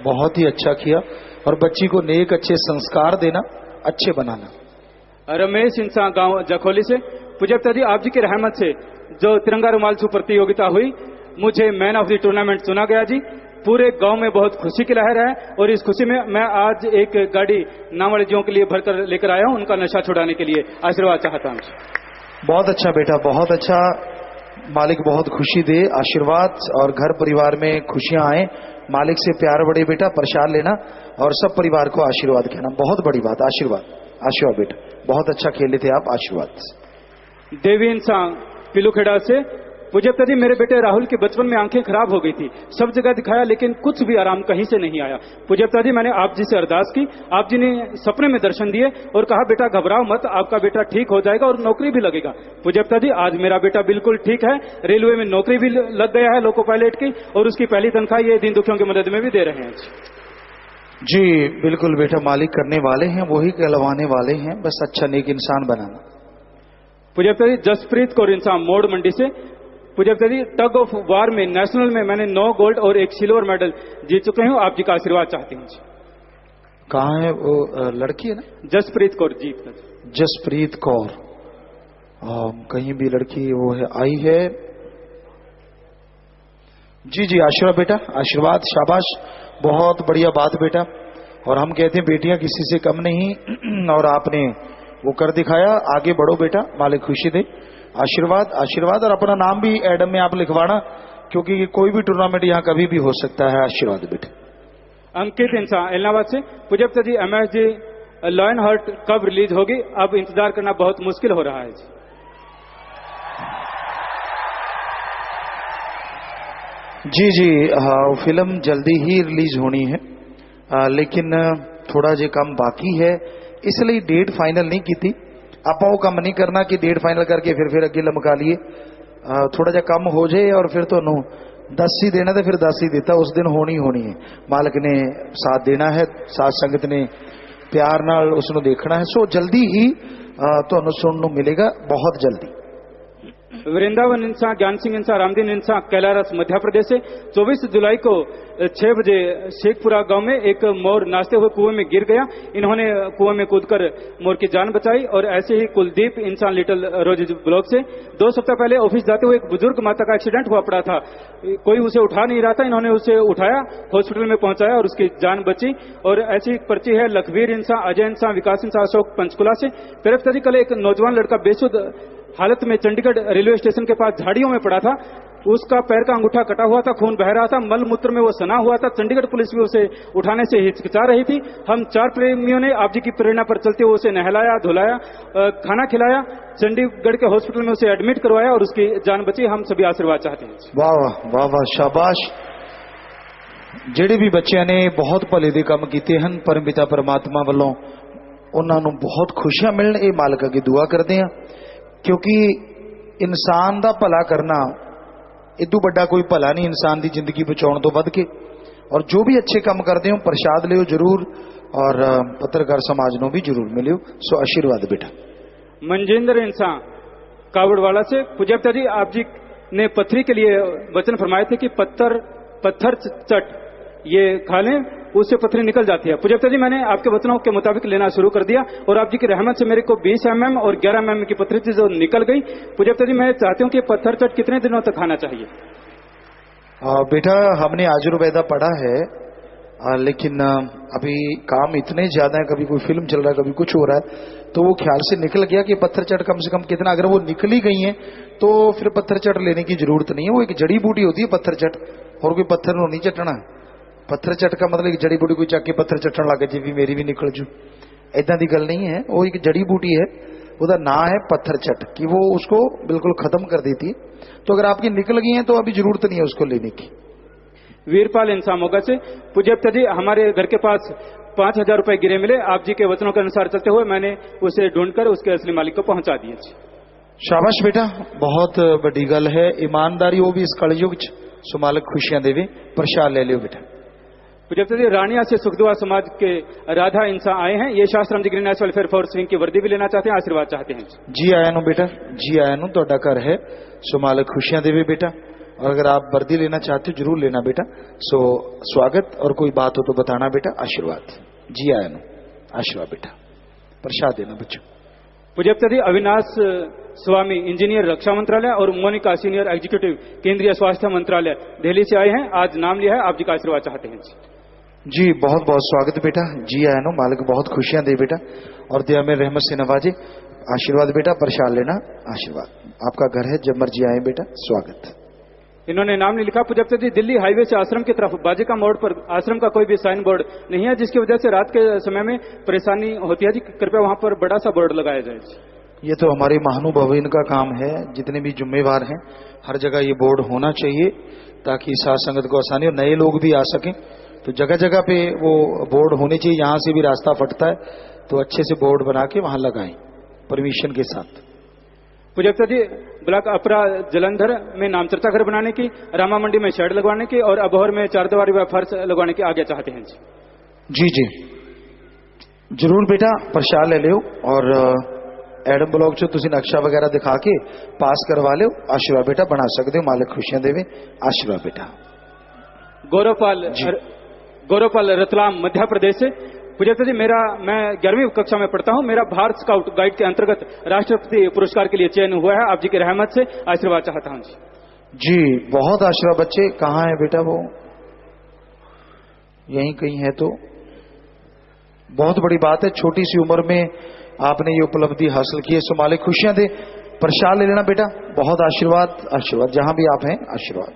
बहुत ही अच्छा किया। और बच्ची को नेक अच्छे संस्कार देना, अच्छे बनाना। रमेश इंसान गांव जखोली से। पूज्य पिताजी, आप जी की रहमत से जो तिरंगा रुमाल छू प्रतियोगिता हुई, मुझे मैन ऑफ द टूर्नामेंट चुना गया जी। पूरे गांव में बहुत खुशी की लहर है और इस खुशी में मैं आज एक गाड़ी नामर्जियों के लिए भरकर लेकर आया हूं, उनका नशा छुड़ाने के लिए। आशीर्वाद चाहता हूं। बहुत अच्छा बेटा, बहुत अच्छा। मालिक बहुत खुशी दे, आशीर्वाद और घर परिवार में खुशियां आए। मालिक से प्यार बढ़े बेटा, प्रसाद लेना और सब परिवार को आशीर्वाद कहना, बहुत बड़ी बात। आशीर्वाद, आशीर्वाद बेटा, बहुत अच्छा खेले थे आप, आशीर्वाद। देवी इंसान पिलूखेड़ा से। पूज्य पिताजी, मेरे बेटे राहुल के बचपन में आंखें खराब हो गई थी, सब जगह दिखाया लेकिन कुछ भी आराम कहीं से नहीं आया। पूज्य पिताजी, मैंने आप जी से अरदास की, आप जी ने सपने में दर्शन दिए और कहा बेटा घबराओ मत, आपका बेटा ठीक हो जाएगा और नौकरी भी लगेगा। पूज्य पिताजी, आज मेरा बेटा बिल्कुल ठीक है, रेलवे में नौकरी भी लग गया है लोको पायलट की, और उसकी पहली तनख्वाह ये दीन दुखियों की मदद में भी दे रहे हैं जी। बिल्कुल बेटा, मालिक करने वाले हैं, वही कहलवाने वाले हैं, बस अच्छा नेक इंसान बनाना। पूज्य पिताजी, जसप्रीत कौर इंसान मोड़ मंडी से। पूज्य पिताजी, टग ऑफ वार में नेशनल में मैंने 9 गोल्ड और 1 सिल्वर मेडल जीत चुके हूँ, आप जी का आशीर्वाद चाहती हूँ। कहाँ है वो लड़की है ना? जसप्रीत कौर जी। जसप्रीत कौर, कहीं भी लड़की वो है आई है जी। जी आशीर्वाद बेटा, आशीर्वाद, शाबाश, बहुत बढ़िया बात बेटा। और हम कहते हैं बेटियां किसी से कम नहीं, और आपने वो कर दिखाया। आगे बढ़ो बेटा, मालिक खुशी दे। आशीर्वाद, आशीर्वाद। और अपना नाम भी एडम में आप लिखवाना, क्योंकि कोई भी टूर्नामेंट यहाँ कभी भी हो सकता है। आशीर्वाद बेटे। अंकित इंसान इलाहाबाद से। पूज्य पिताजी, MS जी लॉयन हार्ट कब रिलीज होगी? अब इंतजार करना बहुत मुश्किल हो रहा है जी। जी हाँ, फिल्म जल्दी ही रिलीज होनी है, लेकिन थोड़ा जे काम बाकी है, इसलिए डेट फाइनल नहीं की थी। आप वो काम नहीं करना कि डेट फाइनल करके फिर अगे लमका लिए। थोड़ा जा कम हो जाए और फिर तो 10 ही देना, तो फिर 10 ही देता, उस दिन होनी है। मालिक ने साथ देना है, साथ संगत ने प्यार नाल उसको देखना है। सो जल्दी ही तो सुनने मिलेगा, बहुत जल्दी। वृंदावन इंसान, ज्ञान सिंह इंसान, रामदीन इंसान कैलारस मध्य प्रदेश से। 24 जुलाई को 6 बजे शेखपुरा गांव में एक मोर नाचते हुए कुएं में गिर गया। इन्होंने कुएं में कूदकर मोर की जान बचाई। और ऐसे ही कुलदीप इंसान लिटिल रोजेज ब्लॉक से 2 सप्ताह पहले ऑफिस जाते हुए एक बुजुर्ग माता का एक्सीडेंट हुआ पड़ा था, कोई उसे उठा नहीं रहा था, इन्होंने उसे उठाया, हॉस्पिटल में पहुंचाया और उसकी जान बची। और ऐसी एक पर्ची है लखवीर इंसान, अजय इंसान, विकास इंसान, अशोक पंचकुला से। तेरे पिताजी, कल एक नौजवान लड़का बेसुध हालत में चंडीगढ़ रेलवे स्टेशन के पास झाड़ियों में पड़ा था, उसका पैर का अंगूठा कटा हुआ था, खून बह रहा था, मल मूत्र में वो सना हुआ था। चंडीगढ़ पुलिस भी उसे उठाने से हिचकिचा रही थी। हम 4 प्रेमियों ने आप जी की प्रेरणा पर चलते हुए उसे नहलाया, धुलाया, खाना खिलाया, चंडीगढ़ के हॉस्पिटल में उसे एडमिट करवाया और उसकी जान बची। हम सभी आशीर्वाद चाहते हैं। वाह वाह वाह वाह, शाबाश। ਜਿਹੜੇ भी बच्चों ने बहुत भले दे काम कीते हैं, परम पिता परमात्मा वालों उन्होंने बहुत खुशियां मिलन, ये मालिक अगे दुआ करते हैं। क्योंकि इंसान का भला करना इदू बड़ा कोई भला नहीं, इंसान की जिंदगी बचाने तो वध के। और जो भी अच्छे काम करते हो प्रसाद लियो जरूर, और पत्रकार समाज को भी जरूर मिलियो। सो आशीर्वाद बेटा। मनजिंदर इंसान कावड़वाड़ा से। पूज्य पिताजी, आप जी ने पथरी के लिए वचन फरमाए थे कि पत्थर चट ये खा लें, उससे पथरी निकल जाती है। पूज्य पिताजी, मैंने आपके वचनों के मुताबिक लेना शुरू कर दिया और आप जी की रहमत से मेरे को 20 mm और 11 mm की पथरी थी जो निकल गई। पूज्य पिताजी, मैं चाहती हूँ कि पत्थर चट कितने दिनों तक खाना चाहिए? बेटा, हमने आयुर्वेदा पढ़ा है, लेकिन अभी काम इतने ज्यादा है, कभी कोई फिल्म चल रहा है, कभी कुछ हो रहा है, तो वो ख्याल से निकल गया कि पत्थर चट कम से कम कितना, अगर वो निकली गई है तो फिर पत्थर चट लेने की जरूरत नहीं है। वो एक जड़ी बूटी होती है पत्थर चट, और कोई पत्थर नहीं चटना। पत्थर चट का मतलब एक जड़ी बूटी कोई चक के पत्थर चटन लग जी भी मेरी भी निकल जू, ऐदा की गल नहीं है। वो एक जड़ी बूटी है, ਉਹਦਾ ਨਾਂ है पत्थर चट कि वो उसको बिल्कुल खत्म कर देती है। तो अगर आपकी निकल गई है तो अभी जरूरत नहीं है उसको लेने की। वीरपाल इंसान मोगा से, पूज्यप्त जी हमारे घर के पास 5,000 रुपए गिरे मिले, आप जी के वचनों के अनुसार चलते हुए मैंने उसे ढूंढकर उसके असली मालिक को पहुंचा दिए जी। शाबाश बेटा, बहुत बड़ी गल है, ईमानदारी वो भी इस कलयुग च। सो मालिक खुशियां देवे, प्रसाद ले लियो बेटा। पूज्यप्त जी रानिया से सुखदुआ समाज के राधा इंसान आए हैं, ये Shastram ji green national welfare for swing की वर्दी भी लेना चाहते हैं, आशीर्वाद चाहते हैं जी। आया नु बेटा, जी आया नु, ਤੁਹਾਡਾ घर है। सो मालिक खुशियां देवे बेटा, और अगर आप वर्दी लेना चाहते हो जरूर लेना बेटा। सो स्वागत, और कोई बात हो तो बताना बेटा। आशीर्वाद जी आया नु, आशीर्वाद बेटा, प्रसाद देना बच्चों। पूज्यप्त जी अविनाश स्वामी इंजीनियर रक्षा मंत्रालय और मोनिका सीनियर एग्जीक्यूटिव केंद्रीय स्वास्थ्य मंत्रालय दिल्ली से आए हैं, आज नाम लिया है, आप जी का आशीर्वाद चाहते हैं जी। बहुत बहुत स्वागत बेटा, जी आया नो, मालिक बहुत खुशियां दे बेटा और दया में रहमत से नवाजे। आशीर्वाद बेटा, प्रसाद लेना, आशीर्वाद। आपका घर है, जब मर्जी आए बेटा, स्वागत। इन्होंने नाम नहीं लिखा। पूज्यप्त जी दिल्ली हाईवे से आश्रम की तरफ बाजिका मोड़ पर आश्रम का कोई भी साइन बोर्ड नहीं है, जिसकी वजह से रात के समय में परेशानी होती है जी, कृपया वहां पर बड़ा सा बोर्ड लगाया जाए जी। ये तो हमारे महानुभावीन का काम है, जितने भी जिम्मेवार हैं हर जगह ये बोर्ड होना चाहिए ताकि साथ संगत को आसानी हो, नए लोग भी आ सकें। तो जगह जगह पे वो बोर्ड होने चाहिए, यहां से भी रास्ता फटता है तो अच्छे से बोर्ड बना के वहां लगाएं परमिशन के साथ। पूज्यप्त जी ब्लॉक अपरा जलंधर में नामचर्चा घर बनाने की, रामा मंडी में शेड लगवाने की और अबोहर में 4 दीवारी व फर्श लगवाने की आज्ञा चाहते हैं जी। जी जरूर बेटा, प्रसाद ले लियो और एडम ब्लॉक चो तुसी नक्शा वगैरह दिखा के पास करवा लियो। आशीर्वाद बेटा बना सकते हो, मालिक खुशियां देवे। आशीर्वाद बेटा। गौरवपाल रतलाम मध्य प्रदेश से, पूज्यप्त जी मैं 11वीं कक्षा में पढ़ता हूं, मेरा भारत स्काउट गाइड के अंतर्गत राष्ट्रपति पुरस्कार के लिए चयन हुआ है, आप जी की रहमत से आशीर्वाद चाहता हूं जी। जी बहुत आशीर्वाद बच्चे। कहाँ है बेटा वो? यहीं कहीं है तो बहुत बड़ी बात है, छोटी सी उम्र में आपने ये उपलब्धि हासिल की है। सो मालिक खुशियां दे, प्रसाद ले लेना बेटा, बहुत आशीर्वाद। आशीर्वाद जहां भी आप हैं, आशीर्वाद।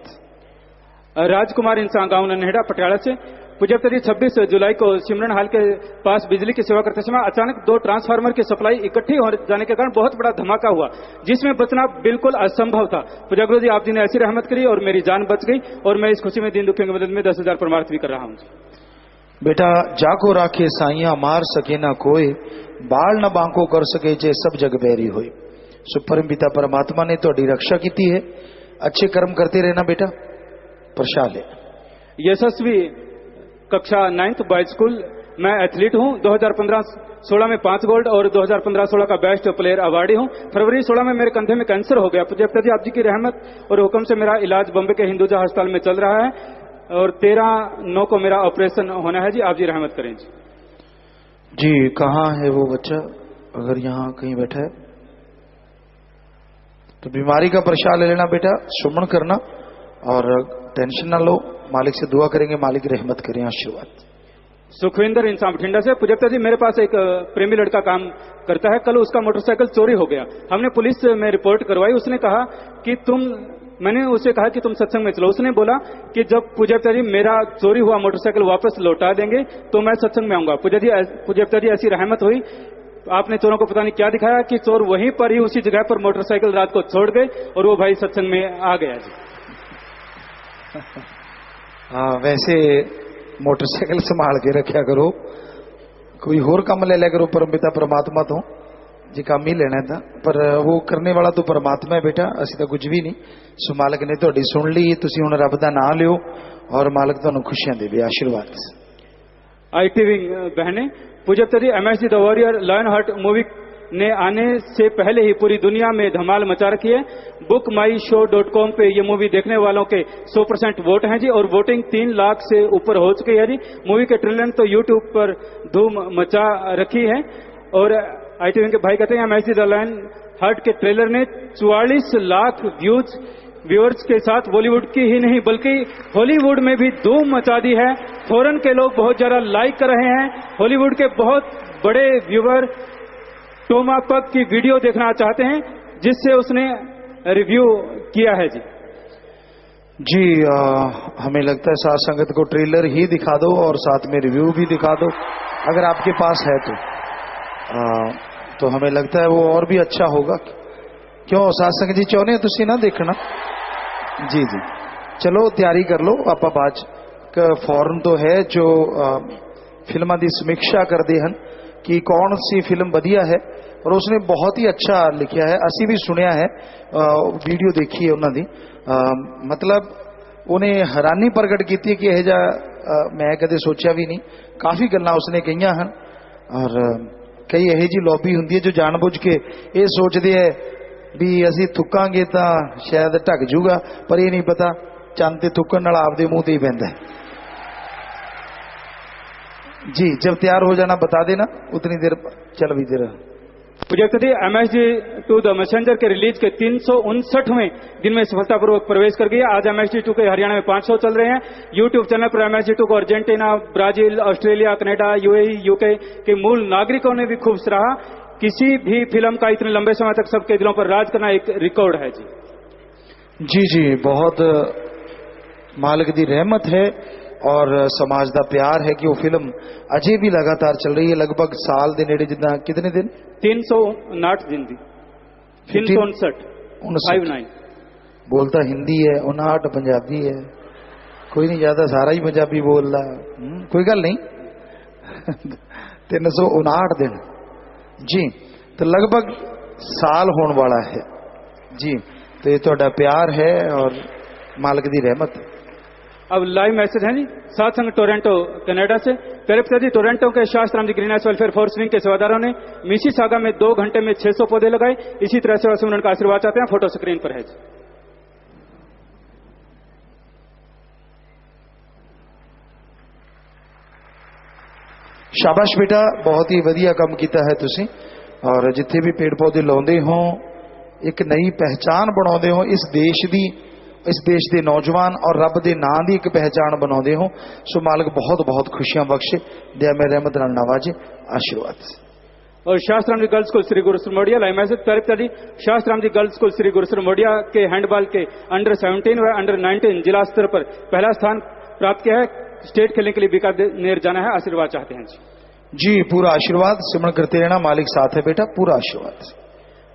राजकुमार इंसान गांव नन्हेड़ा पटियाला से, पूज्यप्त जी 26 जुलाई को सिमरन हाल के पास बिजली की सेवा करते समय अचानक 2 ट्रांसफार्मर की सप्लाई इकट्ठी हो जाने के कारण बहुत बड़ा धमाका हुआ, जिसमें बचना बिल्कुल असंभव था। पूज्य जी आप जी ने ऐसी रहमत करी और मेरी जान बच गई, और मैं इस खुशी में दीन दुखियों की मदद में 10,000 परमार्थ भी कर रहा हूं। बेटा जाको राखे साइया, मार सके ना कोई, बाल न बांको कर सके जे सब जग बैरी होए। सो परम पिता परमात्मा ने थोड़ी रक्षा की है, अच्छे कर्म करते रहना बेटा। प्रसाद ले। यशस्वी कक्षा 9th बॉयज स्कूल, मैं एथलीट हूं, 2015-16 में 5 गोल्ड और 2015-16 का बेस्ट प्लेयर अवार्डी हूं। फरवरी 16 में मेरे कंधे में कैंसर हो गया। पूज्यप्त जी आप जी की रहमत और हुक्म से मेरा इलाज बॉम्बे के हिंदुजा अस्पताल में चल रहा है और 13/9 को मेरा ऑपरेशन होना है जी, आप जी रहमत करें जी। जी कहाँ है वो बच्चा? अगर यहाँ कहीं बैठा है तो बीमारी का प्रसाद ले लेना बेटा, सुमन करना और टेंशन ना लो, मालिक से दुआ करेंगे, मालिक रहमत करें। आशीर्वाद। सुखविंदर इंसान बठिंडा से, पूज्यप्त जी मेरे पास एक प्रेमी लड़का काम करता है, कल उसका मोटरसाइकिल चोरी हो गया, हमने पुलिस में रिपोर्ट करवाई। उसने कहा कि मैंने उसे कहा कि तुम सत्संग में चलो, उसने बोला कि जब पूज्यप्त जी मेरा चोरी हुआ मोटरसाइकिल वापस लौटा देंगे तो मैं सत्संग में आऊंगा। पूज्यप्त जी ऐसी रहमत हुई, आपने चोरों को पता नहीं क्या दिखाया कि चोर वहीं पर ही उसी जगह पर मोटरसाइकिल रात को छोड़ गए और वो भाई सत्संग में आ गया जी। हाँ वैसे मोटरसाइकिल संभाल के रखा करो, कोई होर काम ले लिया करो, परमपिता परमात्मा तो जी काम ही लेना था, पर वो करने वाला तो परमात्मा है बेटा, असि तो कुछ भी नहीं। सो मालिक ने थोड़ी सुन ली, तुसी हुण रब दा नाम लियो और मालिक तुहानू खुशियां देवे। आशीर्वाद। आईटी विंग बहने, पूज्यप्त ji MSG the warrior lion heart movie ने आने से पहले ही पूरी दुनिया में धमाल मचा रखी है। bookmyshow.com पे ये मूवी देखने वालों के 100% वोट हैं जी, और वोटिंग 3 लाख से ऊपर हो चुकी है जी। मूवी के ट्रेलर तो यूट्यूब पर धूम मचा रखी है। और आईटीवी के भाई कहते हैं एमएसडी द लायन हार्ट के ट्रेलर ने 44 लाख व्यूअर्स के साथ बॉलीवुड की ही नहीं बल्कि हॉलीवुड में भी धूम मचा दी है। फॉरेन के लोग बहुत ज्यादा लाइक कर रहे हैं। हॉलीवुड के बहुत बड़े व्यूअर टोमा पग की वीडियो देखना चाहते हैं, जिससे उसने रिव्यू किया है जी। जी हमें लगता है साथ संगत को ट्रेलर ही दिखा दो और साथ में रिव्यू भी दिखा दो, अगर आपके पास है तो। तो हमें लगता है वो और भी अच्छा होगा। क्यों सत्संग जी चाहते हैं तुसी ना देखना? जी जी, चलो तैयारी कर लो। आप बाज फॉरन तो है जो फिल्मां की समीक्षा करते हैं कि कौन सी फिल्म वधिया है, और उसने बहुत ही अच्छा लिखा है। असी भी सुनिया है, वीडियो देखी है उन्होंने, मतलब उन्हें हैरानी प्रगट की कि यह जा मैं कदे सोचा भी नहीं। काफ़ी गल्लां उसने कही हैं, और कई यही जी लॉबी होंदी है जो जानबूझ के ये सोचते है भी असी थुकांगे तो शायद ढक जूगा, पर ये नहीं पता चंद ते थुकन नाल आपदे मूँह ते ही पैंदा है। जी जब तैयार हो जाना बता देना, उतनी देर चल भी देर। Project the MSG 2 the messenger के रिलीज के 359वें दिन में सफलतापूर्वक प्रवेश कर गई। आज MSG 2 के हरियाणा में 5 शो चल रहे हैं। यूट्यूब चैनल पर MSG 2 को Argentina, Brazil, Australia, Canada, UAE, UK के मूल नागरिकों ने भी खूब सराहा। किसी भी फिल्म का इतने लंबे समय तक सबके दिलों पर राज करना एक रिकॉर्ड है। जी जी, बहुत मालिक दी रहमत है और समाज का प्यार है कि वो फिल्म अजे भी लगातार चल रही है। लगभग साल के नेड़े, जितना कितने दिन? 359 दिन दी, 359 बोलता हिंदी है, 59 पंजाबी है। कोई नहीं ज्यादा, सारा ही पंजाबी बोल रहा। कोई गल नहीं 359 दिन जी, तो लगभग साल होने वाला है जी। तो ये थोड़ा प्यार है और मालिक की रहमत। अब लाइव मैसेज है जी सातसंग टोरंटो कनाडा से। प्यारे पिताजी, टोरंटो के Shastram ji green house welfare force wing के सेवादारों ने मिसिसागा में 2 घंटे में 600 पौधे लगाए। इसी तरह सेवा सुमन का आशीर्वाद चाहते हैं। फोटो स्क्रीन पर है जी। शाबाश बेटा, बहुत ही वधिया काम किया है तुसी, और जिथे भी पेड़ पौधे लाउंदे हो एक नई पहचान बनाउंदे हो इस देश दी, इस देश के नौजवान और रब के नां की एक पहचान बनाउंदे हो। सो मालिक बहुत बहुत खुशियां बख्शे, दया में रहमत नाल नवाजे, आशीर्वाद। और शास्त्राम जी गर्ल्स स्कूल श्री गुरु मोडिया लाइव मैसेज। प्यारे पिताजी, शास्त्राम जी गर्ल्स स्कूल श्री गुरु मोडिया के हैंडबॉल के अंडर 17 व अंडर 19 जिला स्तर पर पहला स्थान प्राप्त किया है। स्टेट खेलने के लिए बीकानेर जाना है, आशीर्वाद चाहते हैं जी। पूरा आशीर्वाद सिमरण करते रहना, मालिक साथ है बेटा, पूरा आशीर्वाद।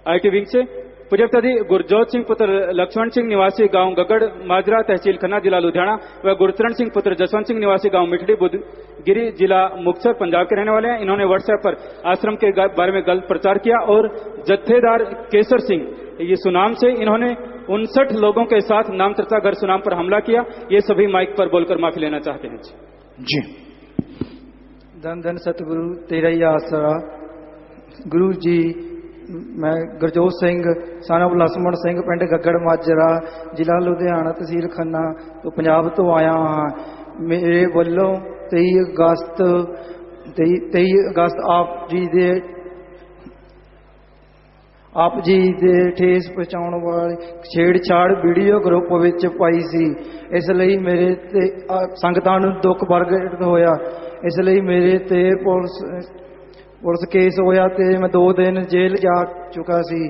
IT विंग से पुजप्तादी गुरजोत सिंह पुत्र लक्ष्मण सिंह निवासी गांव गगड़ माजरा तहसील खन्ना जिला लुधियाना व गुरचरण सिंह पुत्र जसवंत सिंह निवासी गांव मिठड़ी बुद्धगिरी जिला मुक्तसर पंजाब के रहने वाले हैं। इन्होंने व्हाट्सएप पर आश्रम के बारे में गलत प्रचार किया और जत्थेदार केसर सिंह ये सुनाम से इन्होंने 59 लोगों के साथ नाम चर्चा घर सुनाम पर हमला किया। ये सभी माइक पर बोलकर माफी लेना चाहते हैं जी। धन धन सतगुरु तेरा ही आसरा। गुरु जी, मैं गुरजोत सिंह सानब लक्ष्मण सिंह पिंड गगड़ माजरा जिला लुधियाना तहसील खन्ना तो पंजाब तो आया हाँ। मेरे वालों 23 अगस्त आप जी दे ठेस पहुँचाने वाली छेड़छाड़ वीडियो ग्रुप विच पाई सी, इसलिए मेरे ते संगतां नूं दुख प्रगट होया। इसलिए मेरे ते पुलिस केस होया ते मैं 2 दिन जेल जा चुका सी।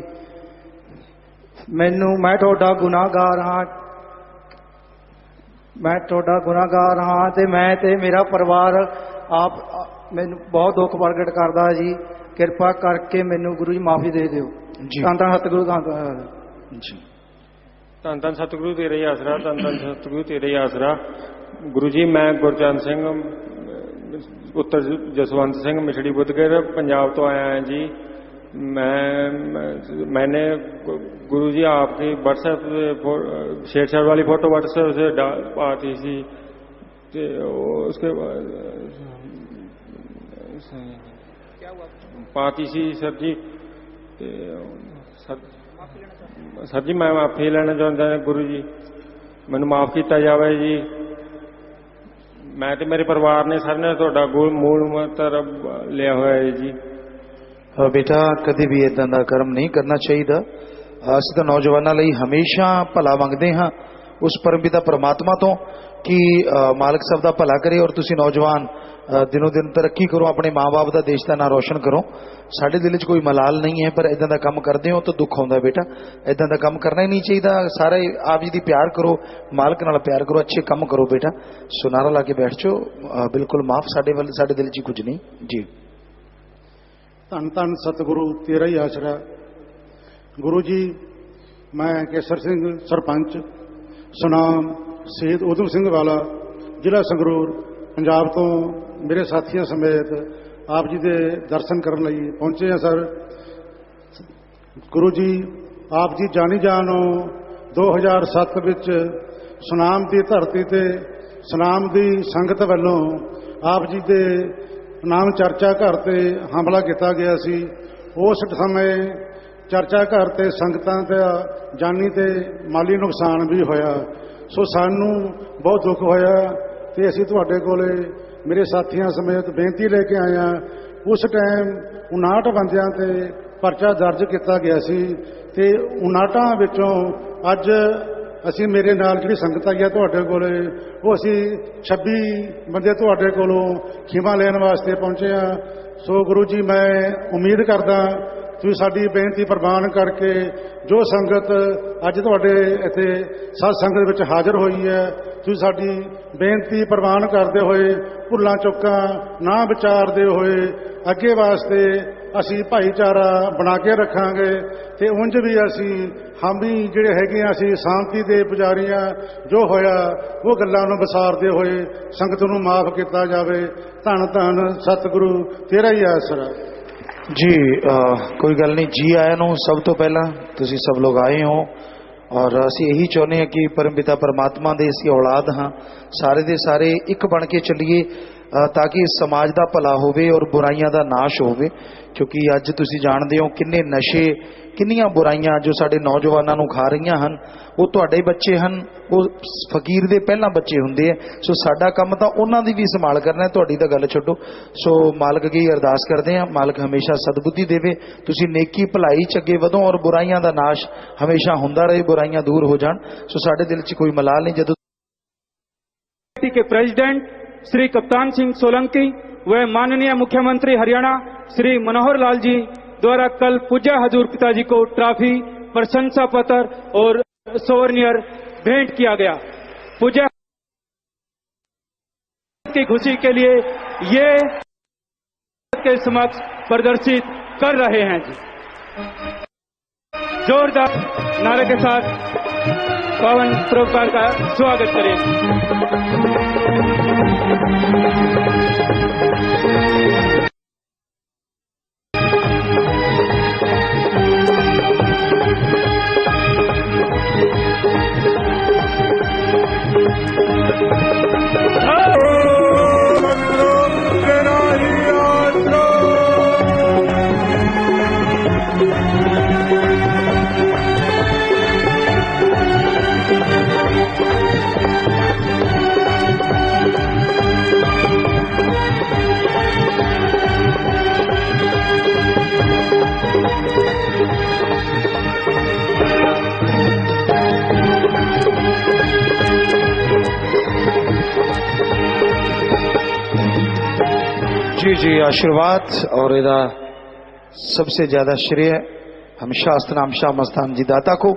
मैं तुहाडा गुनाहगार हाँ, ते मैं ते मेरा परिवार आप मैनू बहुत दुख प्रगट करदा जी। कृपा करके मैनू गुरु जी माफी दे दिओ। धन धन सतगुरु, धन धन सतगुरु तेरा ही आसरा, धन धन सतगुरु तेरा ही आसरा। गुरु जी, मैं गुरचरण सिंह पुत्र जसवंत सिंह मिठड़ी बुद्धगिर पंजाब तो आया है जी। मैंने गुरु जी आपकी व्हाट्सएप छेड़छाड़ वाली फोटो व्हाट्सएप से पाती थी, उसके बाद पाती सी सर जी। सर जी मैं माफी लेना चाहता है गुरु जी, मैनू माफ किया जाए जी। मैं तो मेरे परिवार ने सर ने थोड़ा मूल मंत्र लिया हुआ है जी। बेटा कभी भी इदां दा कर्म नहीं करना चाहिए। असीं तां नौजवानों लई हमेशा भला मंगते हाँ उस परमपिता परमात्मा तो कि मालिक सब का भला करे और तुसीं नौजवान दिनों दिन तरक्की करो, अपने माँ बाप का देश का नाम रोशन करो। साढ़े दिल च कोई मलाल नहीं है, पर इदां दा काम करते हो तो दुख आउंदा बेटा। इदां दा काम करना ही नहीं चाहिए। सारे आप जी दी प्यार करो, मालिक नाल प्यार करो, अच्छे काम करो बेटा। सुनारा ला के बैठ जाओ, बिल्कुल माफ। साढ़े दिल च कुछ नहीं जी। ਧੰਨ ਧੰਨ ਸਤਿਗੁਰੂ ਤੇਰਾ ਹੀ ਆਸਰਾ। ਗੁਰੂ ਜੀ, ਮੈਂ ਕੇਸਰ ਸਿੰਘ ਸਰਪੰਚ ਸੁਨਾਮ ਸ਼ਹੀਦ ਊਧਮ ਸਿੰਘ ਵਾਲਾ, ਜ਼ਿਲ੍ਹਾ ਸੰਗਰੂਰ, ਪੰਜਾਬ ਤੋਂ ਮੇਰੇ ਸਾਥੀਆਂ ਸਮੇਤ ਆਪ ਜੀ ਦੇ ਦਰਸ਼ਨ ਕਰਨ ਲਈ ਪਹੁੰਚੇ ਹਾਂ। ਸਰ ਗੁਰੂ ਜੀ, ਆਪ ਜੀ ਜਾਣੀ ਜਾਣੋ 2007 ਵਿੱਚ ਸੁਨਾਮ ਦੀ ਧਰਤੀ ਤੇ ਸੁਨਾਮ ਦੀ ਸੰਗਤ ਵੱਲੋਂ ਆਪ ਜੀ ਦੇ ਨਾਮ ਚਰਚਾ ਘਰ ਤੇ ਹਮਲਾ ਕੀਤਾ ਗਿਆ ਸੀ। ਉਸ ਸਮੇਂ ਚਰਚਾ ਘਰ ਤੇ ਸੰਗਤਾਂ ਦਾ ਜਾਨੀ ਤੇ ਮਾਲੀ ਨੁਕਸਾਨ ਵੀ ਹੋਇਆ। ਸੋ ਸਾਨੂੰ ਬਹੁਤ ਦੁੱਖ ਹੋਇਆ ਤੇ ਅਸੀਂ ਤੁਹਾਡੇ ਕੋਲੇ ਮੇਰੇ ਸਾਥੀਆਂ ਸਮੇਤ ਬੇਨਤੀ ਲੈ ਕੇ ਆਏ ਹਾਂ। ਉਸ ਟਾਈਮ 59 ਬੰਦਿਆਂ ਤੇ ਪਰਚਾ ਦਰਜ ਕੀਤਾ ਗਿਆ ਸੀ ਤੇ 59 ਵਿੱਚੋਂ ਅੱਜ ਅਸੀਂ ਮੇਰੇ ਨਾਲ ਜਿਹੜੀ ਸੰਗਤ ਆਈ ਹੈ ਤੁਹਾਡੇ ਕੋਲੇ, ਉਹ ਅਸੀਂ 26 ਬੰਦੇ ਤੁਹਾਡੇ ਕੋਲੋਂ ਖਿਮਾ ਲੈਣ ਵਾਸਤੇ ਪਹੁੰਚੇ ਹਾਂ। ਸੋ ਗੁਰੂ ਜੀ, ਮੈਂ ਉਮੀਦ ਕਰਦਾ ਤੁਸੀਂ ਸਾਡੀ ਬੇਨਤੀ ਪ੍ਰਵਾਨ ਕਰਕੇ ਜੋ ਸੰਗਤ ਅੱਜ ਤੁਹਾਡੇ ਇੱਥੇ ਸਾਧ ਸੰਗਤ ਵਿੱਚ ਹਾਜ਼ਰ ਹੋਈ ਹੈ, ਤੁਸੀਂ ਸਾਡੀ ਬੇਨਤੀ ਪ੍ਰਵਾਨ ਕਰਦੇ ਹੋਏ ਭੁੱਲਾਂ ਚੁੱਕਾਂ ਨਾ ਵਿਚਾਰਦੇ ਹੋਏ ਅੱਗੇ ਵਾਸਤੇ ਅਸੀਂ ਭਾਈਚਾਰਾ ਬਣਾ ਕੇ ਰੱਖਾਂਗੇ ਤੇ ਉਂਝ ਵੀ ਅਸੀਂ ਵੀ ਜਿਹੜੇ ਹੈਗੇ ਆ ਅਸੀਂ ਸ਼ਾਂਤੀ ਦੇ ਪੁਜਾਰੀ ਆ। ਜੋ ਹੋਇਆ ਉਹ ਗੱਲਾਂ ਨੂੰ ਵਿਸਾਰਦੇ ਹੋਏ ਸੰਗਤ ਨੂੰ ਮਾਫ ਕੀਤਾ ਜਾਵੇ। ਧੰਨ ਧੰਨ ਸਤਿਗੁਰੂ ਤੇਰਾ ਹੀ ਆਸਰਾ। जी कोई गल नहीं, जी आया ਨੂੰ ਸਭ ਤੋਂ ਪਹਿਲਾਂ ਤੁਸੀਂ ਸਭ ਲੋਕ ਆਏ ਹੋ ਔਰ ਅਸੀਂ ਇਹੀ ਚਾਹੁੰਦੇ ਹਾਂ ਕਿ ਪਰਮਪਿਤਾ ਪਰਮਾਤਮਾ ਦੇ ਅਸੀਂ ਔਲਾਦ ਹਾਂ, ਸਾਰੇ ਦੇ ਸਾਰੇ ਇੱਕ ਬਣ ਕੇ ਚੱਲੀਏ ਤਾਂ ਕਿ ਸਮਾਜ ਦਾ ਭਲਾ ਹੋਵੇ ਔਰ ਬੁਰਾਈਆਂ ਦਾ ਨਾਸ਼ ਹੋਵੇ। ਕਿਉਂਕਿ ਅੱਜ ਤੁਸੀਂ ਜਾਣਦੇ ਹੋ ਕਿੰਨੇ ਨਸ਼ੇ, ਕਿੰਨੀਆਂ ਬੁਰਾਈਆਂ ਜੋ ਸਾਡੇ ਨੌਜਵਾਨਾਂ ਨੂੰ ਖਾ ਰਹੀਆਂ ਹਨ, ਉਹ ਤੁਹਾਡੇ ਬੱਚੇ ਹਨ, ਉਹ ਫਕੀਰ ਦੇ ਪਹਿਲਾਂ ਬੱਚੇ ਹੁੰਦੇ ਆ। ਸੋ ਸਾਡਾ ਕੰਮ ਤਾਂ ਉਹਨਾਂ ਦੀ ਵੀ ਸੰਭਾਲ ਕਰਨਾ, ਤੁਹਾਡੀ ਤਾਂ ਗੱਲ ਛੱਡੋ। ਸੋ ਮਾਲਕ ਅੱਗੇ ਅਰਦਾਸ ਕਰਦੇ ਹਾਂ, ਮਾਲਕ ਹਮੇਸ਼ਾ ਸਦਬੁੱਧੀ ਦੇਵੇ, ਤੁਸੀਂ ਨੇਕੀ ਭਲਾਈ ਚ ਅੱਗੇ ਵਧੋ ਔਰ ਬੁਰਾਈਆਂ ਦਾ ਨਾਸ਼ ਹਮੇਸ਼ਾ ਹੁੰਦਾ ਰਹੇ, ਬੁਰਾਈਆਂ ਦੂਰ ਹੋ ਜਾਣ। ਸੋ ਸਾਡੇ ਦਿਲ 'ਚ ਕੋਈ ਮਲਾਲ ਨਹੀਂ। ਜਦੋਂ के प्रेसिडेंट श्री कप्तान सिंह सोलंकी व माननीय मुख्यमंत्री हरियाणा श्री मनोहर लाल जी द्वारा कल पूज्य हजूर पिताजी को ट्रॉफी, प्रशंसा पत्र और सोवनियर भेंट किया गया। पूज्य की खुशी के लिए ये के समक्ष प्रदर्शित कर रहे हैं जी। जोरदार नारे के साथ पावन पुरस्कार का स्वागत करें। जी जी, आशीर्वाद और इदा सबसे ज्यादा श्रेय हम शास्त्र नाम शाह मस्तान जी दाता को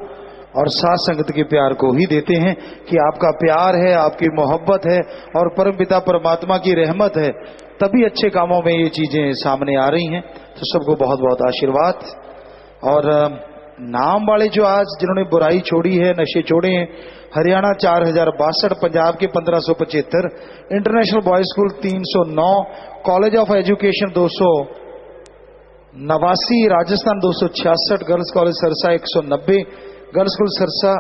और साथ संगत के प्यार को ही देते हैं कि आपका प्यार है, आपकी मोहब्बत है और परमपिता परमात्मा की रहमत है, तभी अच्छे कामों में ये चीजें सामने आ रही हैं। तो सबको बहुत बहुत आशीर्वाद। और नाम वाले जो आज जिन्होंने बुराई छोड़ी है, नशे छोड़े हैं, हरियाणा 4062, पंजाब के 1575, international boys school 309, college of education 289, Rajasthan 266, girls college Sirsa 190, girls school Sirsa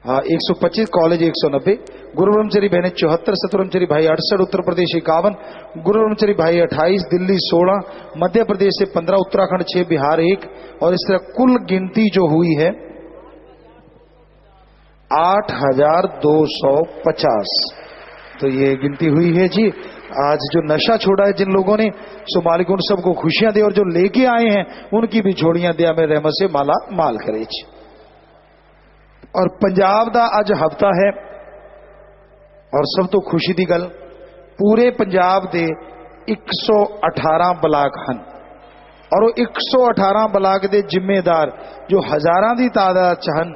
125, college 190, Guru ब्रह्मचरी बहने 74, सतब्रह्मचरी भाई 68, उत्तर प्रदेश 51, गुरु ब्रह्मचरी भाई 28, दिल्ली 16, मध्य प्रदेश से 15, उत्तराखंड 6, बिहार 1, और इस तरह कुल गिनती जो हुई है 8250। तो ये गिनती हुई है जी। आज जो नशा छोड़ा है जिन लोगों ने, सो मालिक उन सबको खुशियां दे और जो लेके आए हैं उनकी भी झोलियां दिया में रहमत से माला माल करे जी। और पंजाब दा अज हफ्ता है और सब तो खुशी दी गल, पूरे पंजाब दे 118 ब्लाक हैं और वो 118 ब्लाक दे जिम्मेदार जो हजारां दी तादाद च हैं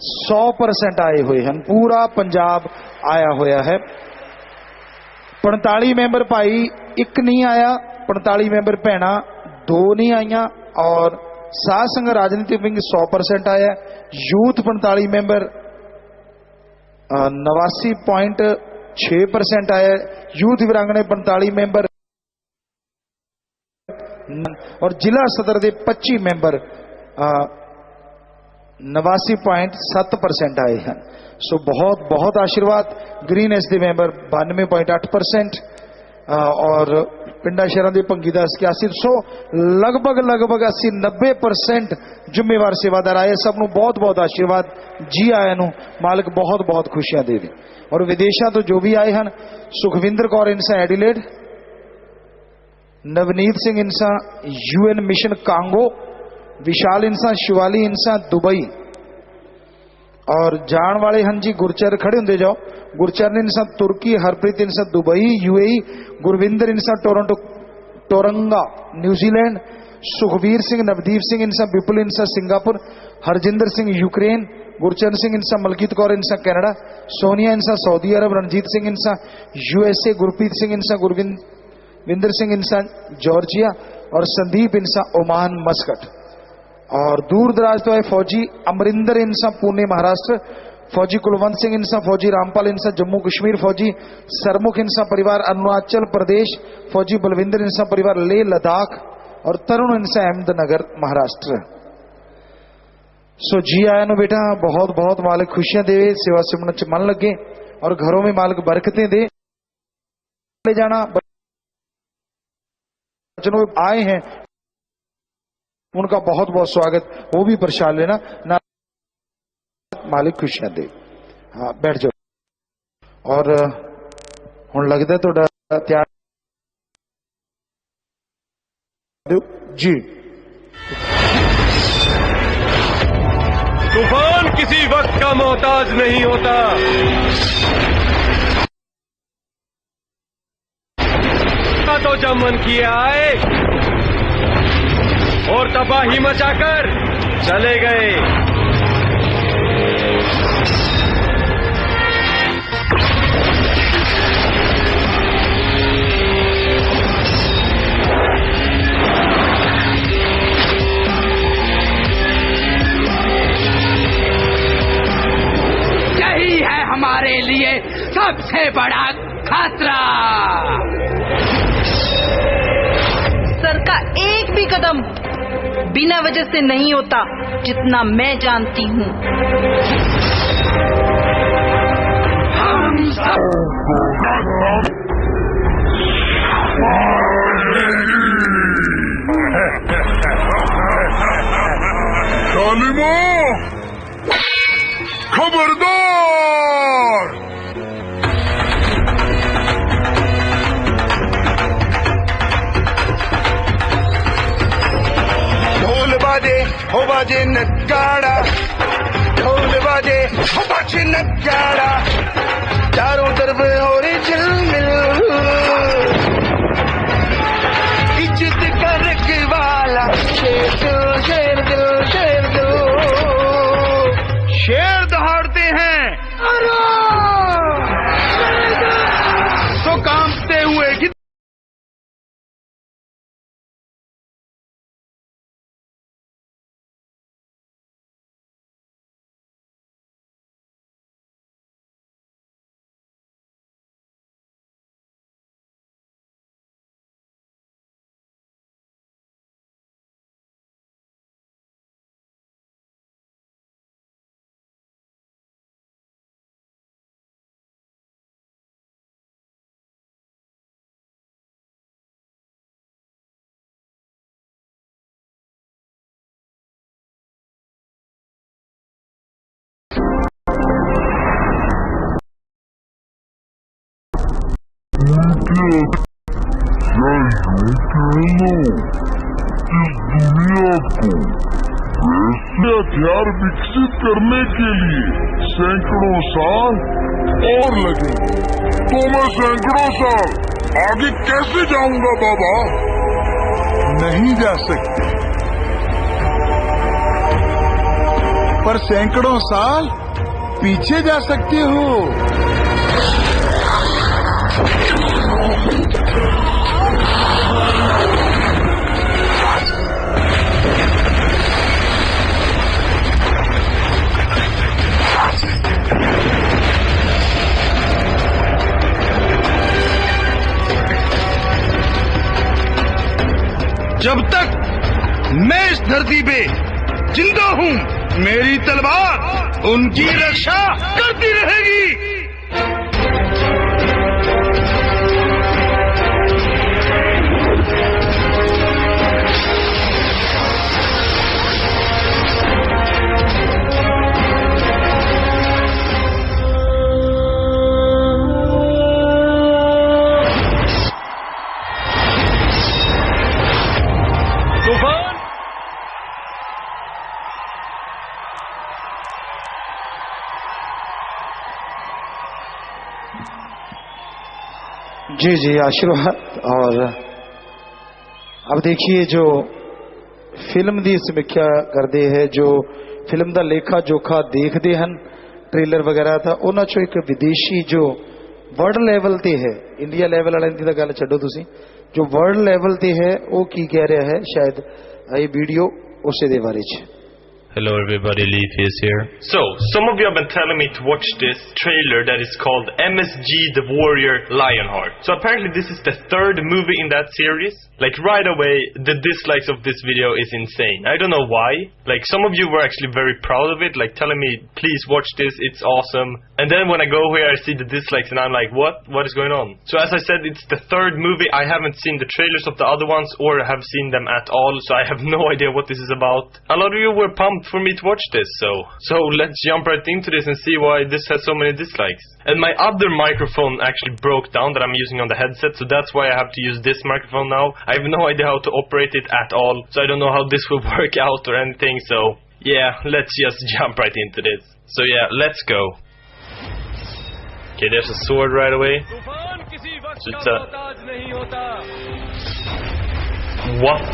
100% आए हुए हैं। पूरा पंजाब आया होया है। 45 मैंबर भाई एक नहीं आया, 45 मैंबर भैणा 2 नहीं आईया और साध संघ राजनीतिक विंग 100% आया। यूथ 45 मैंबर 89.6% आया। यूथ विरांगने 45 मैंबर और जिला सदर के 25 मैंबर 89.7% आए हैं। सो बहुत बहुत आशीर्वाद। ग्रीन एस के मैंबर 92.8% और पिंडा शहर की भंगीदास 81। लगभग 80-90% जिम्मेवार सेवादार आए। सबनों बहुत बहुत आशीर्वाद। जी आया नू मालिक बहुत बहुत खुशियां दे। और विदेशों तो जो भी आए हैं, Sukhwinder Kaur Insa Adelaide, Navneet Singh Insa UN mission Congo, Vishal Insa Shivali Insa Dubai और जान वाले हैं जी गुरचर खड़े होंगे जाओ। Gurcharan Insa Turkey, Harpreet Insa Dubai UAE, Gurvinder Insa Toronto Tauranga New Zealand, Sukhbir Singh Navdeep Singh Insa Vipul Insa Singapore, Harjinder Singh Ukraine, Gurcharan Singh Insa Malkit Kaur Insa Canada, Sonia Insa Saudi Arab, Ranjit Singh Insa USA, Gurpreet Singh Insa Gurvinder Singh इंसा जॉर्जिया और संदीप इंसा ओमान मस्कट। और दूर दराज तो है फौजी अमरिंदर इंसा पुणे महाराष्ट्र, फौजी कुलवंत सिंह इंसा, फौजी रामपाल इंसा जम्मू कश्मीर, फौजी सरमुख इंसा परिवार अरुणाचल प्रदेश, फौजी बलविंदर इंसा परिवार लेह लद्दाख और तरुण इंसा अहमदनगर महाराष्ट्र। सो जी आया नो बेटा, बहुत बहुत मालिक खुशियां दे, सेवा सिमरन च मन लगे और घरों में मालिक बरकतें दे। ले जाना बच्चों आए हैं उनका बहुत बहुत स्वागत, वो भी प्रसाद लेना ना, मालिक खुशियां दे। हाँ बैठ जाओ। और हुण लगता है थोड़ा तैयार जी। तूफान किसी वक्त का मोहताज नहीं होता, तो जब मन किया आए और तबाही मचाकर चले गए। यही है हमारे लिए सबसे बड़ा खतरा। सर का एक भी कदम बिना वजह से नहीं होता, जितना मैं जानती हूँ। जालिमो, खबरदार! हो बाजे नगाड़ा, ढोल बाजे हो बाजे नगाड़ा, चारों तरफ हो रही झिलमिल, इज्जत का रखवाला शेर दिल, शेर दिल, शेर दिल। शेर दहाड़ते हैं तो कांपते हुए हथियार विकसित करने के लिए सैकड़ों साल और लगेंगे, तो मैं सैकड़ों साल आगे कैसे जाऊंगा बाबा? नहीं जा सकते, पर सैकड़ों साल पीछे जा सकते हो। जब तक मैं इस धरती पे जिंदा हूं, मेरी तलवार उनकी रक्षा करती रहेगी। जी जी आशीर्वाद। और अब देखिए जो फिल्म की समीक्षा करते हैं, जो फिल्म का लेखा जोखा देखते हैं ट्रेलर वगैरह था, उन्होंने चो एक विदेशी जो वर्ल्ड लेवल ते है, इंडिया लेवल वाले की गल छड्डो तुसी, जो वर्ल्ड लेवल ते है वो की कह रहा है, शायद ये वीडियो उस दे बारे च। Hello everybody, Leaf is here. So, some of you have been telling me to watch this trailer that is called MSG The Warrior Lionheart. So apparently this is the third movie in that series. Like right away, the dislikes of this video is insane. I don't know why. Like some of you were actually very proud of it, like telling me, please watch this, it's awesome. And then when I go here, I see the dislikes and I'm like, what? What is going on? So as I said, it's the third movie. I haven't seen the trailers of the other ones or have seen them at all. So I have no idea what this is about. A lot of you were pumped for me to watch this, so let's jump right into this and see why this has so many dislikes. And my other microphone actually broke down that I'm using on the headset, so that's why I have to use this microphone now. I have no idea how to operate it at all, so I don't know how this will work out or anything, so yeah, let's just jump right into this. So yeah, let's go. Okay, there's a sword right away. So it's a... What?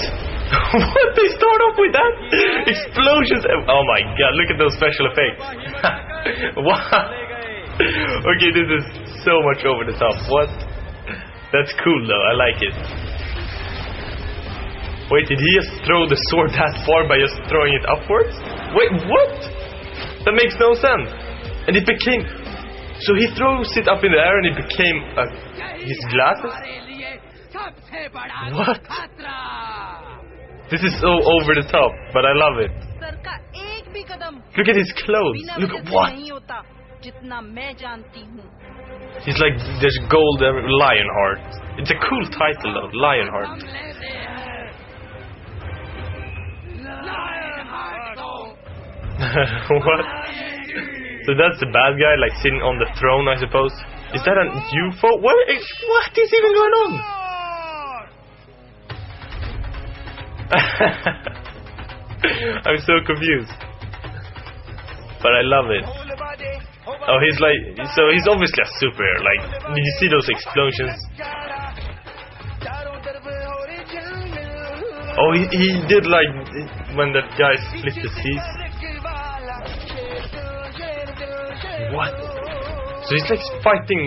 What? They start off with that? Explosions! Oh my god, look at those special effects. What? Okay, this is so much over the top. What? That's cool though, I like it. Wait, did he just throw the sword that far by just throwing it upwards? Wait, what? That makes no sense. And it became... So he throws it up in the air and it became his glasses? What? This is so over the top, but I love it. Look at his clothes. Look at what? He's like, there's gold Lionheart. It's a cool title though, Lionheart. What? So that's the bad guy, like sitting on the throne, I suppose. Is that a UFO? What is even going on? I'm so confused, but I love it. Oh, he's like, so he's obviously a superhero. Like, did you see those explosions? Oh, he did like when that guy split the seas. What? So he's like fighting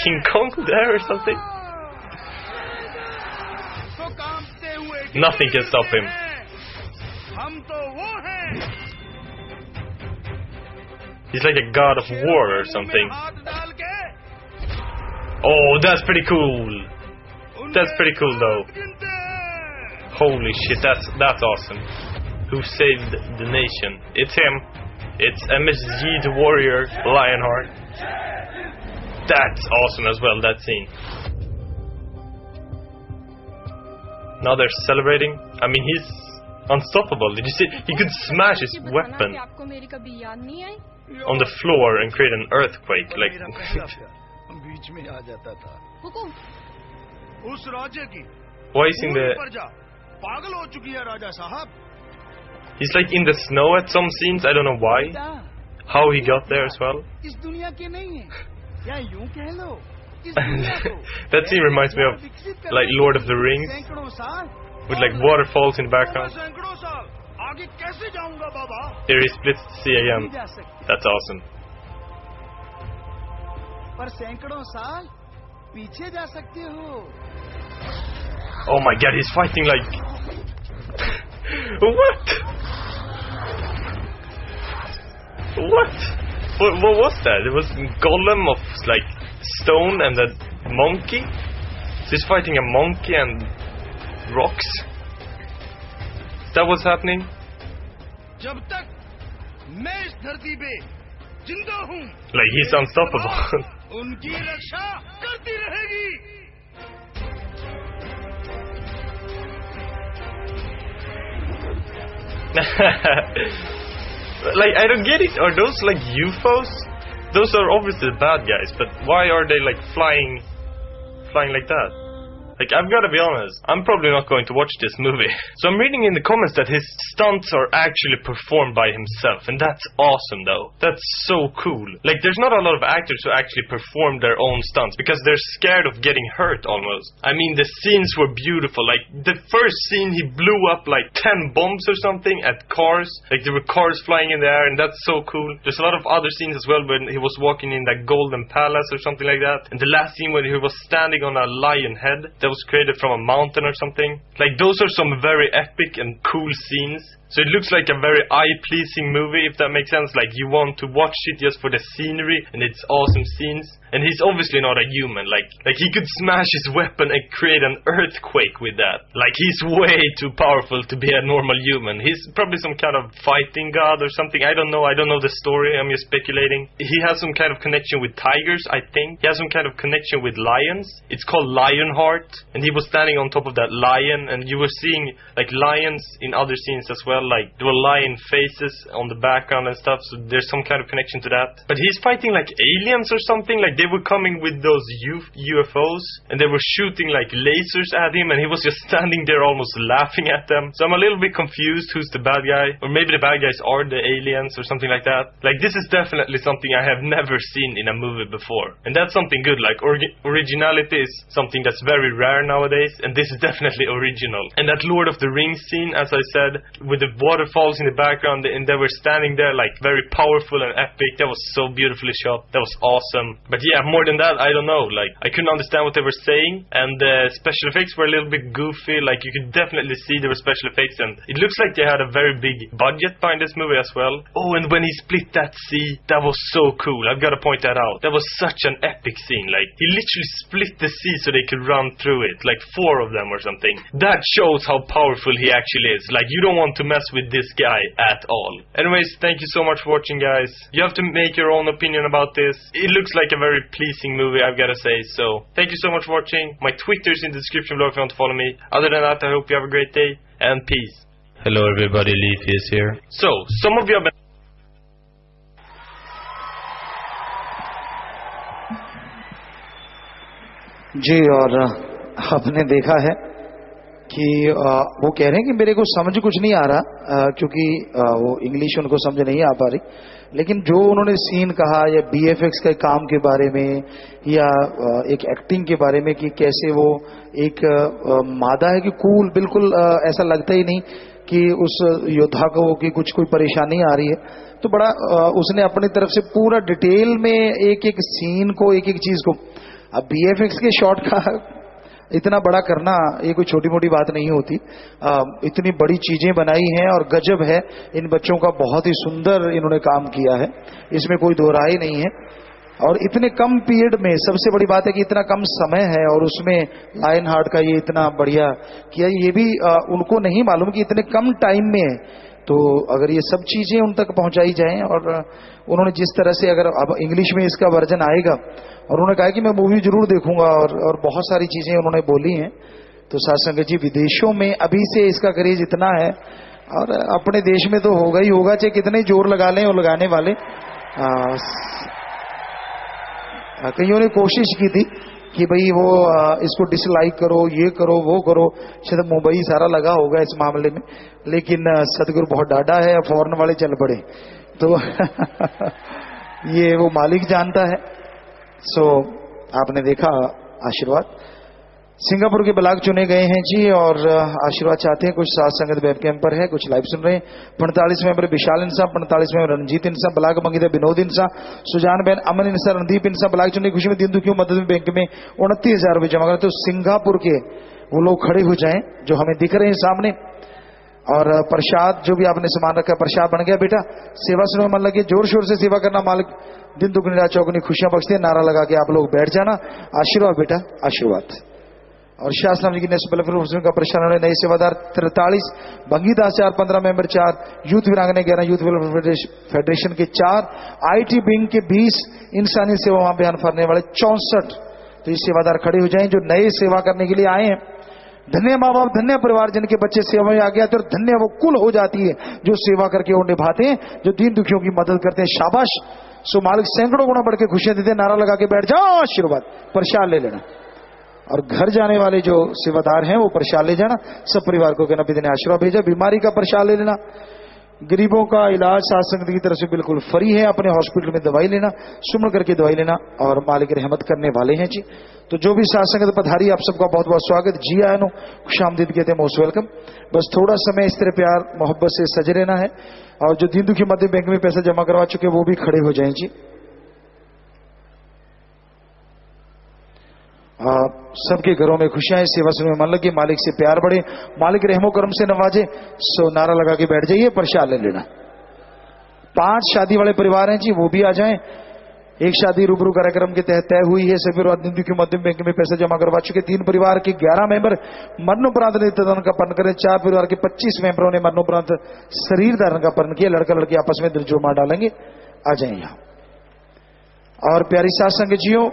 King Kong there or something? Nothing can stop him. He's like a god of war or something. Oh, that's pretty cool. That's pretty cool though. Holy shit, that's awesome. Who saved the nation? It's him. It's MSG The Warrior Lionheart. That's awesome as well, that scene. Now they're celebrating. I mean, he's unstoppable. Did you see? He could smash his weapon on the floor and create an earthquake. Like, why is he in the... He's like in the snow at some scenes. I don't know why. How he got there as well. That scene reminds me of like Lord of the Rings, with like waterfalls in the background. Here he splits the sea again. That's awesome. Oh my god, he's fighting like... What? What was that? It was golem of like stone and a monkey? So he's fighting a monkey and rocks? Is that what's happening? जब तक मैं इस धरती पे जिंदा हूँ, Like he's unstoppable. उनकी रक्षा करती रहेगी. Like, I don't get it. Are those like UFOs? Those are obviously the bad guys, but why are they like flying like that? Like, I've got to be honest, I'm probably not going to watch this movie. So I'm reading in the comments that his stunts are actually performed by himself, and that's awesome though. That's so cool. Like, there's not a lot of actors who actually perform their own stunts, because they're scared of getting hurt almost. I mean, the scenes were beautiful. Like, the first scene, he blew up like 10 bombs or something at cars. Like, there were cars flying in the air, and that's so cool. There's a lot of other scenes as well when he was walking in that golden palace or something like that. And the last scene when he was standing on a lion head that was created from a mountain or something. Like, those are some very epic and cool scenes. So it looks like a very eye-pleasing movie, if that makes sense. Like, you want to watch it just for the scenery and its awesome scenes. And he's obviously not a human. Like he could smash his weapon and create an earthquake with that. Like, he's way too powerful to be a normal human. He's probably some kind of fighting god or something. I don't know the story. I'm just speculating. He has some kind of connection with tigers, I think. He has some kind of connection with lions. It's called Lionheart. And he was standing on top of that lion. And you were seeing like lions in other scenes as well. Like, there were lion faces on the background and stuff. So there's some kind of connection to that. But he's fighting like aliens or something. Like, they were coming with those UFOs, and they were shooting like lasers at him, and he was just standing there almost laughing at them. So I'm a little bit confused who's the bad guy, or maybe the bad guys are the aliens or something like that. Like, this is definitely something I have never seen in a movie before, and that's something good. Like, originality is something that's very rare nowadays, and this is definitely original. And that Lord of the Rings scene, as I said, with the waterfalls in the background, and they were standing there like very powerful and epic. That was so beautifully shot. That was awesome. But yeah, more than that, I don't know. Like, I couldn't understand what they were saying, and the special effects were a little bit goofy. Like, you could definitely see there were special effects, and it looks like they had a very big budget behind this movie as well. Oh, and when he split that sea, that was so cool. I've got to point that out. That was such an epic scene. Like, he literally split the sea so they could run through it, like 4 of them or something. That shows how powerful he actually is. Like, you don't want to mess with this guy at all. Anyways, thank you so much for watching, guys. You have to make your own opinion about this. It looks like a very pleasing movie, I've got to say. So thank you so much for watching. My Twitter's in the description below if you want to follow me. Other than that, I hope you have a great day, and peace. Hello everybody, Leafy is here. So, some of you have been... जी, और आपने देखा है कि वो कह रहे हैं कि मेरे को समझ कुछ नहीं आ रहा, क्योंकि वो इंग्लिश उनको समझ नहीं आ पा रही, लेकिन जो उन्होंने सीन कहा या बीएफएक्स के काम के बारे में या एक एक्टिंग के बारे में कि कैसे वो एक मादा है कि कूल, बिल्कुल ऐसा लगता ही नहीं कि उस योद्धा को कि कुछ कोई परेशानी आ रही है, तो बड़ा उसने अपनी तरफ से पूरा डिटेल में एक एक सीन को, एक एक चीज को, अब बीएफएक्स के शॉट का इतना बड़ा करना ये कोई छोटी मोटी बात नहीं होती। इतनी बड़ी चीजें बनाई हैं और गजब है, इन बच्चों का बहुत ही सुंदर इन्होंने काम किया है, इसमें कोई दो राय नहीं है। और इतने कम पीरियड में, सबसे बड़ी बात है कि इतना कम समय है और उसमें लायन हार्ट का ये इतना बढ़िया किया, ये भी उनको नहीं मालूम कि इतने कम टाइम में है। तो अगर ये सब चीजें उन तक पहुंचाई जाएं, और उन्होंने जिस तरह से, अगर अब इंग्लिश में इसका वर्जन आएगा, और उन्होंने कहा कि मैं मूवी जरूर देखूंगा, और बहुत सारी चीजें उन्होंने बोली हैं। तो साथ संगत जी, विदेशों में अभी से इसका क्रेज इतना है, और अपने देश में तो होगा ही होगा, चाहे कितने जोर लगा लें और लगाने वाले। कईयों ने कोशिश की थी कि भाई वो इसको डिसलाइक करो, ये करो, वो करो, शायद मुंबई सारा लगा होगा इस मामले में, लेकिन सदगुरु बहुत डाढ़ा है, फौरन वाले चल पड़े। तो ये वो मालिक जानता है। सो आपने देखा, आशीर्वाद। सिंगापुर के ब्लॉक चुने गए हैं जी और आशीर्वाद चाहते हैं। कुछ साथ संगत वेब कैंप पर है, कुछ लाइव सुन रहे हैं। 45 मेंबर विशाल इंसा, 45 मेंबर रंजीत इंसा, ब्लॉक मंगीदा विनोद इंसा, सुजान बहन अमन इंसा, रणदीप इंसा। ब्लॉक चुने खुशी में दिन दुखियों मदद में बैंक में 29,000 रुपये जमा करते। तो सिंगापुर के वो लोग खड़े हो जाएं जो हमें दिख रहे हैं सामने। और प्रसाद जो भी आपने सामान रखा, प्रसाद बन गया बेटा। सेवा सुनो मन लगे, जोर शोर से सेवा करना, मालिक दिन दुगनी रात चौगुनी खुशियां बख्शते हैं। नारा लगा के आप लोग बैठ जाना। आशीर्वाद बेटा, आशीर्वाद। और शास्त्र जी की नेशनल का प्रशासन नए सेवादार 43, बंगीदास 4, 15 मेंबर 4, यूथ वीरांगने 11, यूथ वेलफेयर फेडरेशन के 4, आईटी विंग के 20, इंसानी सेवा अभियान फरने वाले 64। तो ये सेवादार खड़े हो जाएं जो नए सेवा करने के लिए आए हैं। धन्य माँ बाप, धन्य परिवार जिनके बच्चे सेवा में आ गया तो धन्य वो कुल हो जाती है जो सेवा करके वो निभाते हैं, जो दीन दुखियों की मदद करते हैं। शाबाश। सो मालिक सैकड़ों गुना बढ़ के खुशियां देते हैं। नारा लगा के बैठ जाओ, आशीर्वाद प्रसाद ले लेना। और घर जाने वाले जो सेवादार हैं वो प्रसाद ले जाना। सब परिवार को कहना पिता ने आशीर्वाद भेजा। बीमारी का प्रसाद ले लेना। गरीबों का इलाज साथ संगत की तरफ से बिल्कुल फ्री है। अपने हॉस्पिटल में दवाई लेना, सुमन करके दवाई लेना और मालिक रहमत करने वाले हैं जी। तो जो भी साथ संगत पधारी, आप सबका बहुत बहुत स्वागत। जी आया नो, खुशामदीद कहते हैं, मोस्ट वेलकम। बस थोड़ा समय इस तरह प्यार मोहब्बत से सज रहना है। और जो दीन दुखी मध्य बैंक में पैसा जमा करवा चुके वो भी खड़े हो जाए जी। सबके घरों में खुशियां हैं, सेवा में मन लगे, मालिक से प्यार बढ़े, मालिक रहमो करम से नवाजे। सो नारा लगा के बैठ जाइए, प्रसाद ले लेना। 5 शादी वाले परिवार हैं जी, वो भी आ जाएं। एक शादी रूबरू कार्यक्रम के तहत तय हुई है। सभी परिवार दिन के मध्यम बैंक में पैसा जमा करवा चुके। 3 परिवार के 11 मेंबर मरणोपरांत नेत्रदान का पर्ण करें। 4 परिवार के 25 मेंबरों ने मरणोपरांत शरीर धारण का पर्ण किया। लड़का लड़की आपस में दिलजोड़ मार डालेंगे। आ जाए यहां। और प्यारी साथ संग जियो,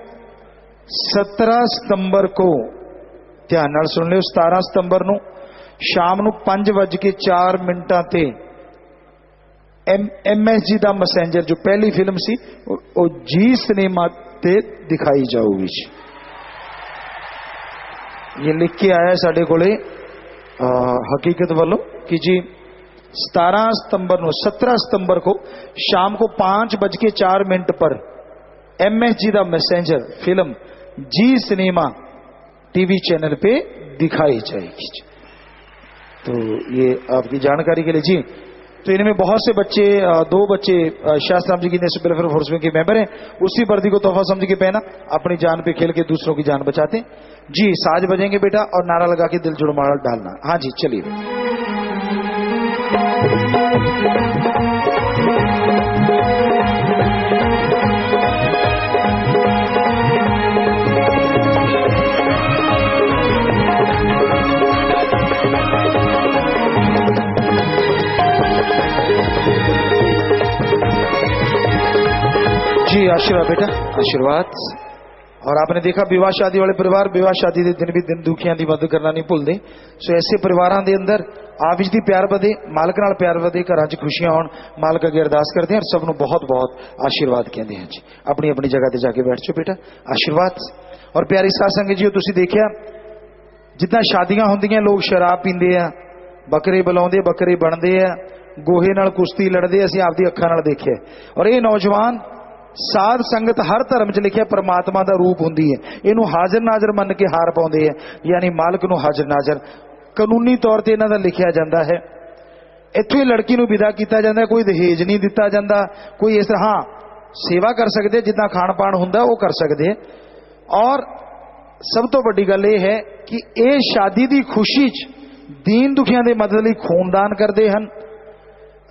17 सितंबर को ध्यान नाल सुन लियो, 17 सितंबर ਨੂੰ ਸ਼ਾਮ ਨੂੰ 5:04 ਤੇ MSG ਦਾ ਮੈਸੇਂਜਰ जो पहली फिल्म सी वो जी सिनेमा ਤੇ दिखाई जाऊगी। ये लिख के आया साडे कोले हकीकत वालों कि जी 17 सितंबर को शाम को 5:04 पर MSG दा मैसेंजर फिल्म जी सिनेमा टीवी चैनल पे दिखाई जाएगी। तो ये आपकी जानकारी के लिए जी। तो इनमें बहुत से बच्चे, 2 बच्चे शास्त्राम जी की नेशनल वेलफेयर फोर्स के मेंबर हैं। उसी वर्दी को तोहफा समझ के पहना, अपनी जान पे खेल के दूसरों की जान बचाते हैं जी। साज बजेंगे बेटा और नारा लगा के दिल जुड़ मार डालना। हाँ जी चलिए। जी आशीर्वाद बेटा, आशीर्वाद। और आपने देखा विवाह शादी वाले परिवार विवाह शादी के दिन भी दिन दुखियां की मदद करना नहीं भूलते। सो ऐसे परिवारों के अंदर आप जी प्यार बधे, मालिक नाल प्यार बधे, घर च खुशियां आउण, मालिक अगे अरदास करते हैं और सबनों बहुत बहुत आशीर्वाद कहते हैं जी। अपनी अपनी जगह पर जाके बैठ जाओ बेटा, आशीर्वाद। और प्यारी साध संगत जी, तुसीं देखिया जिद्दां शादियां होंदियां लोग शराब पींदे आ, बकरे बुलाउंदे, बकरे बनते आ, गोहे नाल कुश्ती लड़ते, असीं आपदी अखां नाल देखिआ। और ये नौजवान साध संगत हर धर्म च लिखिया परमात्मा का रूप हुंदी है। इनू हाजिर नाजर मन के हार पाउंदे है, यानी मालिक नू हाजिर नाजर कानूनी तौर पर इन्हां दा लिखिया जाता है। इत्थों ही लड़की नू विदा किया जाता है, कोई दहेज नहीं दिता जाता, कोई इस तरह। हाँ सेवा कर सकते, जिद्दां खाण पाण हुंदा वो कर सकते। और सब तो वड्डी गल यह है कि ये शादी की खुशी च दीन दुखियां दे मदद लई खूनदान करते हैं,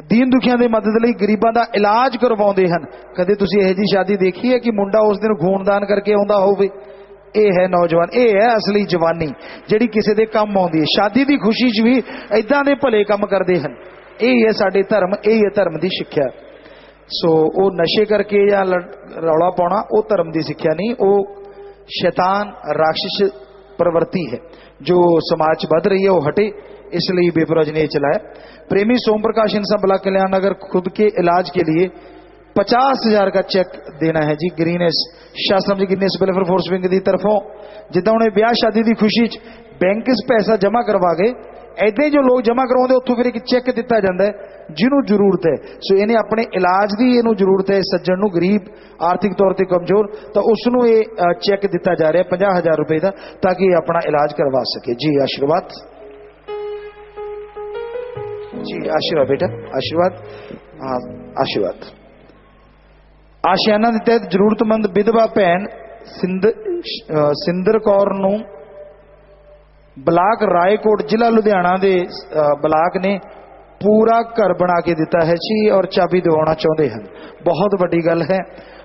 दीन दुखियां दे मदद लई गरीबां दा इलाज करवाउंदे हन। कदे तुसीं इहो जी शादी देखी है कि मुंडा उस दिन खूनदान करके आउंदा होवे? ਇਹ है नौजवान, ਇਹ है असली जवानी ਜਿਹੜੀ ਕਿਸੇ ਦੇ ਕੰਮ ਆਉਂਦੀ है। शादी की खुशी च भी इदां दे भले काम करते हैं। यही है साडे धर्म, यही है धर्म की सिक्ख्या। सो वो नशे करके या रौला पाउणा वो धर्म की सिक्ख्या नहीं, वो शैतान राक्षस प्रवृत्ति है जो समाज च वध रही है, वो हटे। इसलिए बेपरवाह ने चलाया। प्रेमी सोम प्रकाश इंसा ब्लॉक कल्याण नगर खुद के इलाज के लिए 50,000 का चेक देना है जी। ग्रीनेस शास्त्रम जी गिनेस वेलफेयर फोर्स विंग की तरफों जिदा उन्हें ब्याह शादी की खुशी बैंक पैसा जमा करवा गए, ऐसे जो लोग जमा करवाते उत्थों फिर एक चेक दिता जाता है ਜਿਹਨੂੰ ਜ਼ਰੂਰਤ ਹੈ। ਸੋ ਇਹਨੇ ਆਪਣੇ ਇਲਾਜ ਦੀ ਇਹਨੂੰ ਜ਼ਰੂਰਤ ਹੈ, ਸੱਜਣ ਨੂੰ ਗਰੀਬ ਆਰਥਿਕ ਤੌਰ ਤੇ ਕਮਜ਼ੋਰ, ਤਾਂ ਉਸ ਨੂੰ ਇਹ ਚੈੱਕ ਦਿੱਤਾ ਜਾ ਰਿਹਾ 50,000 रुपए ਦਾ, ਤਾਂ कि अपना इलाज करवा सके। जी आशीर्वाद, जी आशीर्वाद बेटा, आशीर्वाद, हाँ आशीर्वाद। आशियाना के तहत जरूरतमंद विधवा भैन सिंदर कौर नूं ब्लाक रायकोट जिला लुधियाना के ब्लाक ने पूरा घर बना के दिता है जी और चाबी दिवाना चाहते हैं। बहुत वड्डी गल है।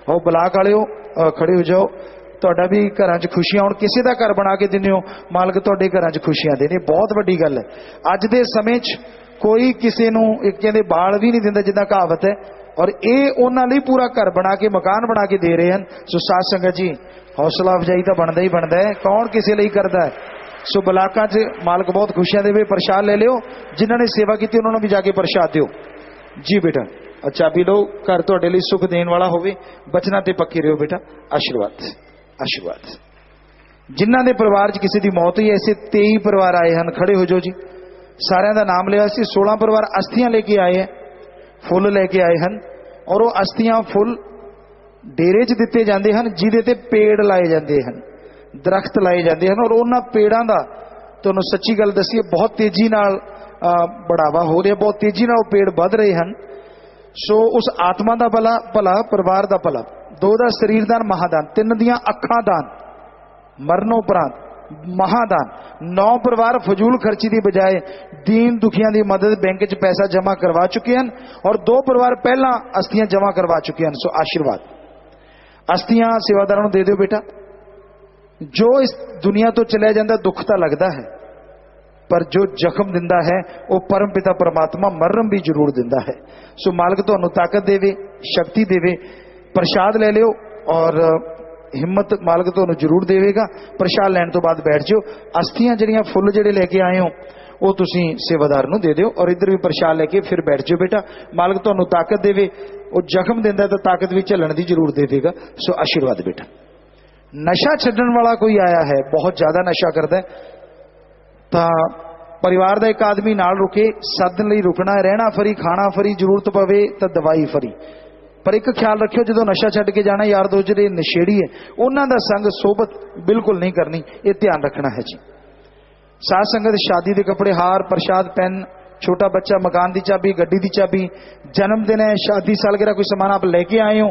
और ब्लाक वाले खड़े हो जाओ, ਤੁਹਾਡਾ भी घर च खुशियां होण, किसी का घर बना के दिंदे हो, मालक तुहाडे घरां च खुशियां देने, बहुत वड्डी गल है। अज दे समय च कोई किसी नूं एक कहंदे बाल भी नहीं दिंदा जिद्दां कहावत है, और ये उन्हां लई पूरा घर बना के मकान बना के दे रहे हैं। सो साध संगत जी हौसला अफजाई तो बनता ही बनता है, कौन किसी लई करदा है। सो ब्लाकां च मालक बहुत खुशियां देवे, प्रसाद ले लियो, जिन्हां ने सेवा की उन्होंने भी जाके प्रसाद दिओ। जी बेटा चाबी लो, घर तुहाडे लई सुख देण वाला होवे, बचना ते पक्के रहो बेटा। आशीर्वाद, आशीर्वाद। जिन्हां दे परिवार च किसी की मौत हुई, ऐसे 23 परिवार आए हैं, खड़े हो जाओ जी। सारियां दा नाम लिया सी। 16 परिवार अस्थियां लेके आए हैं, फुल लेके आए हैं, और वो अस्थियां फुल डेरे च दिते जाते हैं, जिहदे ते पेड़ लाए जाते हैं, दरख्त लाए जाते हैं, और उन्हां पेड़ां दा तुहानूं सच्ची गल दसीए बहुत तेजी नाल बढ़ावा हो रहा, बहुत तेजी नाल पेड़ वध रहे हैं। सो उस आत्मा का भला भला, परिवार का भला, 2 का शरीर दान, महादान, 3 दियां अखां दान, मरणोपरांत महादान, 9 परिवार फजूल खर्ची की बजाय दीन दुखियां की मदद बैंक च पैसा जमा करवा चुके हैं, और 2 परिवार पहला अस्थियां जमा करवा चुके हैं। सो आशीर्वाद, अस्थियां सेवादारां नूं दे दिओ बेटा। जो इस दुनिया तो चलिया जांदा दुख तो लगता है, पर जो जख्म दिंदा है वो परम पिता परमात्मा मरम भी जरूर दिंदा है। सो मालिक तुहानूं ताकत देवे, शक्ति देवे। प्रसाद ले लियो और हिम्मत मालिक तुहानूं जरूर देवेगा। प्रसाद लैण तो बाद बैठ जाओ। अस्थियां जिहड़ियां फुल जिहड़े लेके आए हो वो तुसीं सेवादार नूं दे दिओ, और इधर भी प्रसाद लेके फिर बैठ जाओ बेटा। मालिक तुहानूं ताकत देवे, वो जख्म दिंदा तो ताकत भी झल्लण दी जरूर देवेगा। सो आशीर्वाद बेटा। नशा छड्डण वाला कोई आया है, बहुत ज्यादा नशा करदा है, ਤਾਂ परिवार का एक आदमी नाल रुके, सदन लई रुकना, रहना फरी, खाना फरी, जरूरत पवे तो दवाई फरी। पर एक ख्याल रखियो, जो नशा छड्ड के जाना, यार दोस्त जिहड़े नशेड़ी है उन्हां दा संग सोबत बिल्कुल नहीं करनी, ये ध्यान रखना है जी। साध संगत शादी के कपड़े, हार, प्रसाद, पेन, छोटा बच्चा, मकान की चाबी, गड्डी की चाबी, जन्मदिन है, शादी सालगिरह, कोई सामान आप लेके आए हो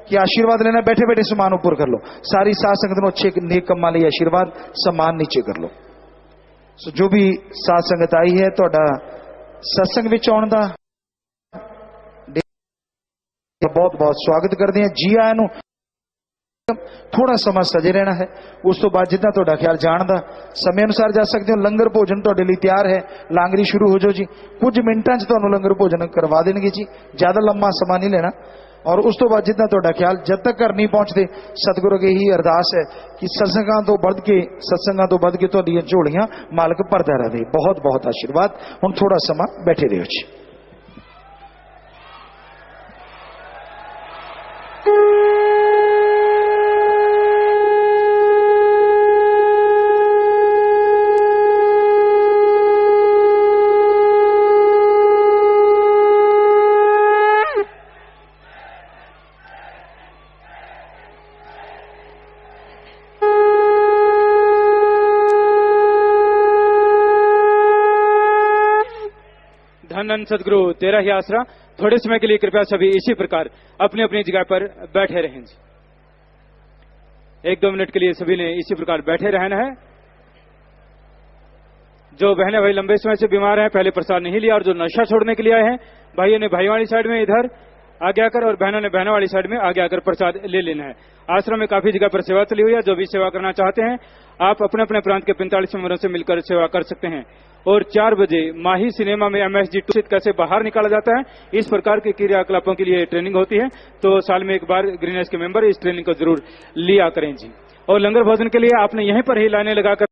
कि आशीर्वाद लेना, बैठे बैठे सामान ऊपर कर लो। सारी साध संगत नूं अच्छे नेक कम्मां लई आशीर्वाद, सामान नीचे कर लो। सो जो भी साध संगत आई है, तुहाडा सत्संग विच आउण दा बहुत बहुत स्वागत करते हैं। जी आया नूं थोड़ा समा सजे रहना है, उस तो बाद जितना तुहाडा ख्याल जाण दा समय अनुसार जा सकते हो। लंगर भोजन तुहाडे लई तैयार है, लांगरी शुरू हो जाओ जी। कुछ मिनटां च तुहानूं लंगर भोजन करवा देणगे जी, ज्यादा लंबा समा नहीं लेना। और उस तो बाद जितना तुहाडा ख्याल, जब तक घर नहीं पहुंचते, सतगुरु अगे ही अरदास है कि सत्संगां तो बढ़ के तुहाडीआं झोलियां मालक भरदा रहे। बहुत बहुत आशीर्वाद। हुण थोड़ा समा बैठे रहो जी। धन सदगुरु तेरा ही आसरा। थोड़े समय के लिए कृपया सभी इसी प्रकार अपनी अपनी जगह पर बैठे रहें जी। 1-2 मिनट के लिए सभी ने इसी प्रकार बैठे रहना है। जो बहनें भाई लंबे समय से बीमार हैं, पहले प्रसाद नहीं लिया, और जो नशा छोड़ने के लिए आए हैं, भाइयों ने भाई वाली साइड में इधर आगे आकर, और बहनों ने बहनों वाली साइड में आगे आकर प्रसाद ले लेना है। आश्रम में काफी जगह पर सेवा चली हुई है। जो भी सेवा करना चाहते हैं आप अपने अपने प्रांत के 45 मेंबरों से मिलकर सेवा कर सकते हैं। और 4 बजे माही सिनेमा में MSG 2 कैसे बाहर निकाला जाता है, इस प्रकार के क्रियाकलापों के लिए ट्रेनिंग होती है। तो साल में एक बार ग्रीनएस के मेंबर इस ट्रेनिंग को जरूर लिया करें जी। और लंगर भोजन के लिए आपने यहीं पर ही लाइनें लगाकर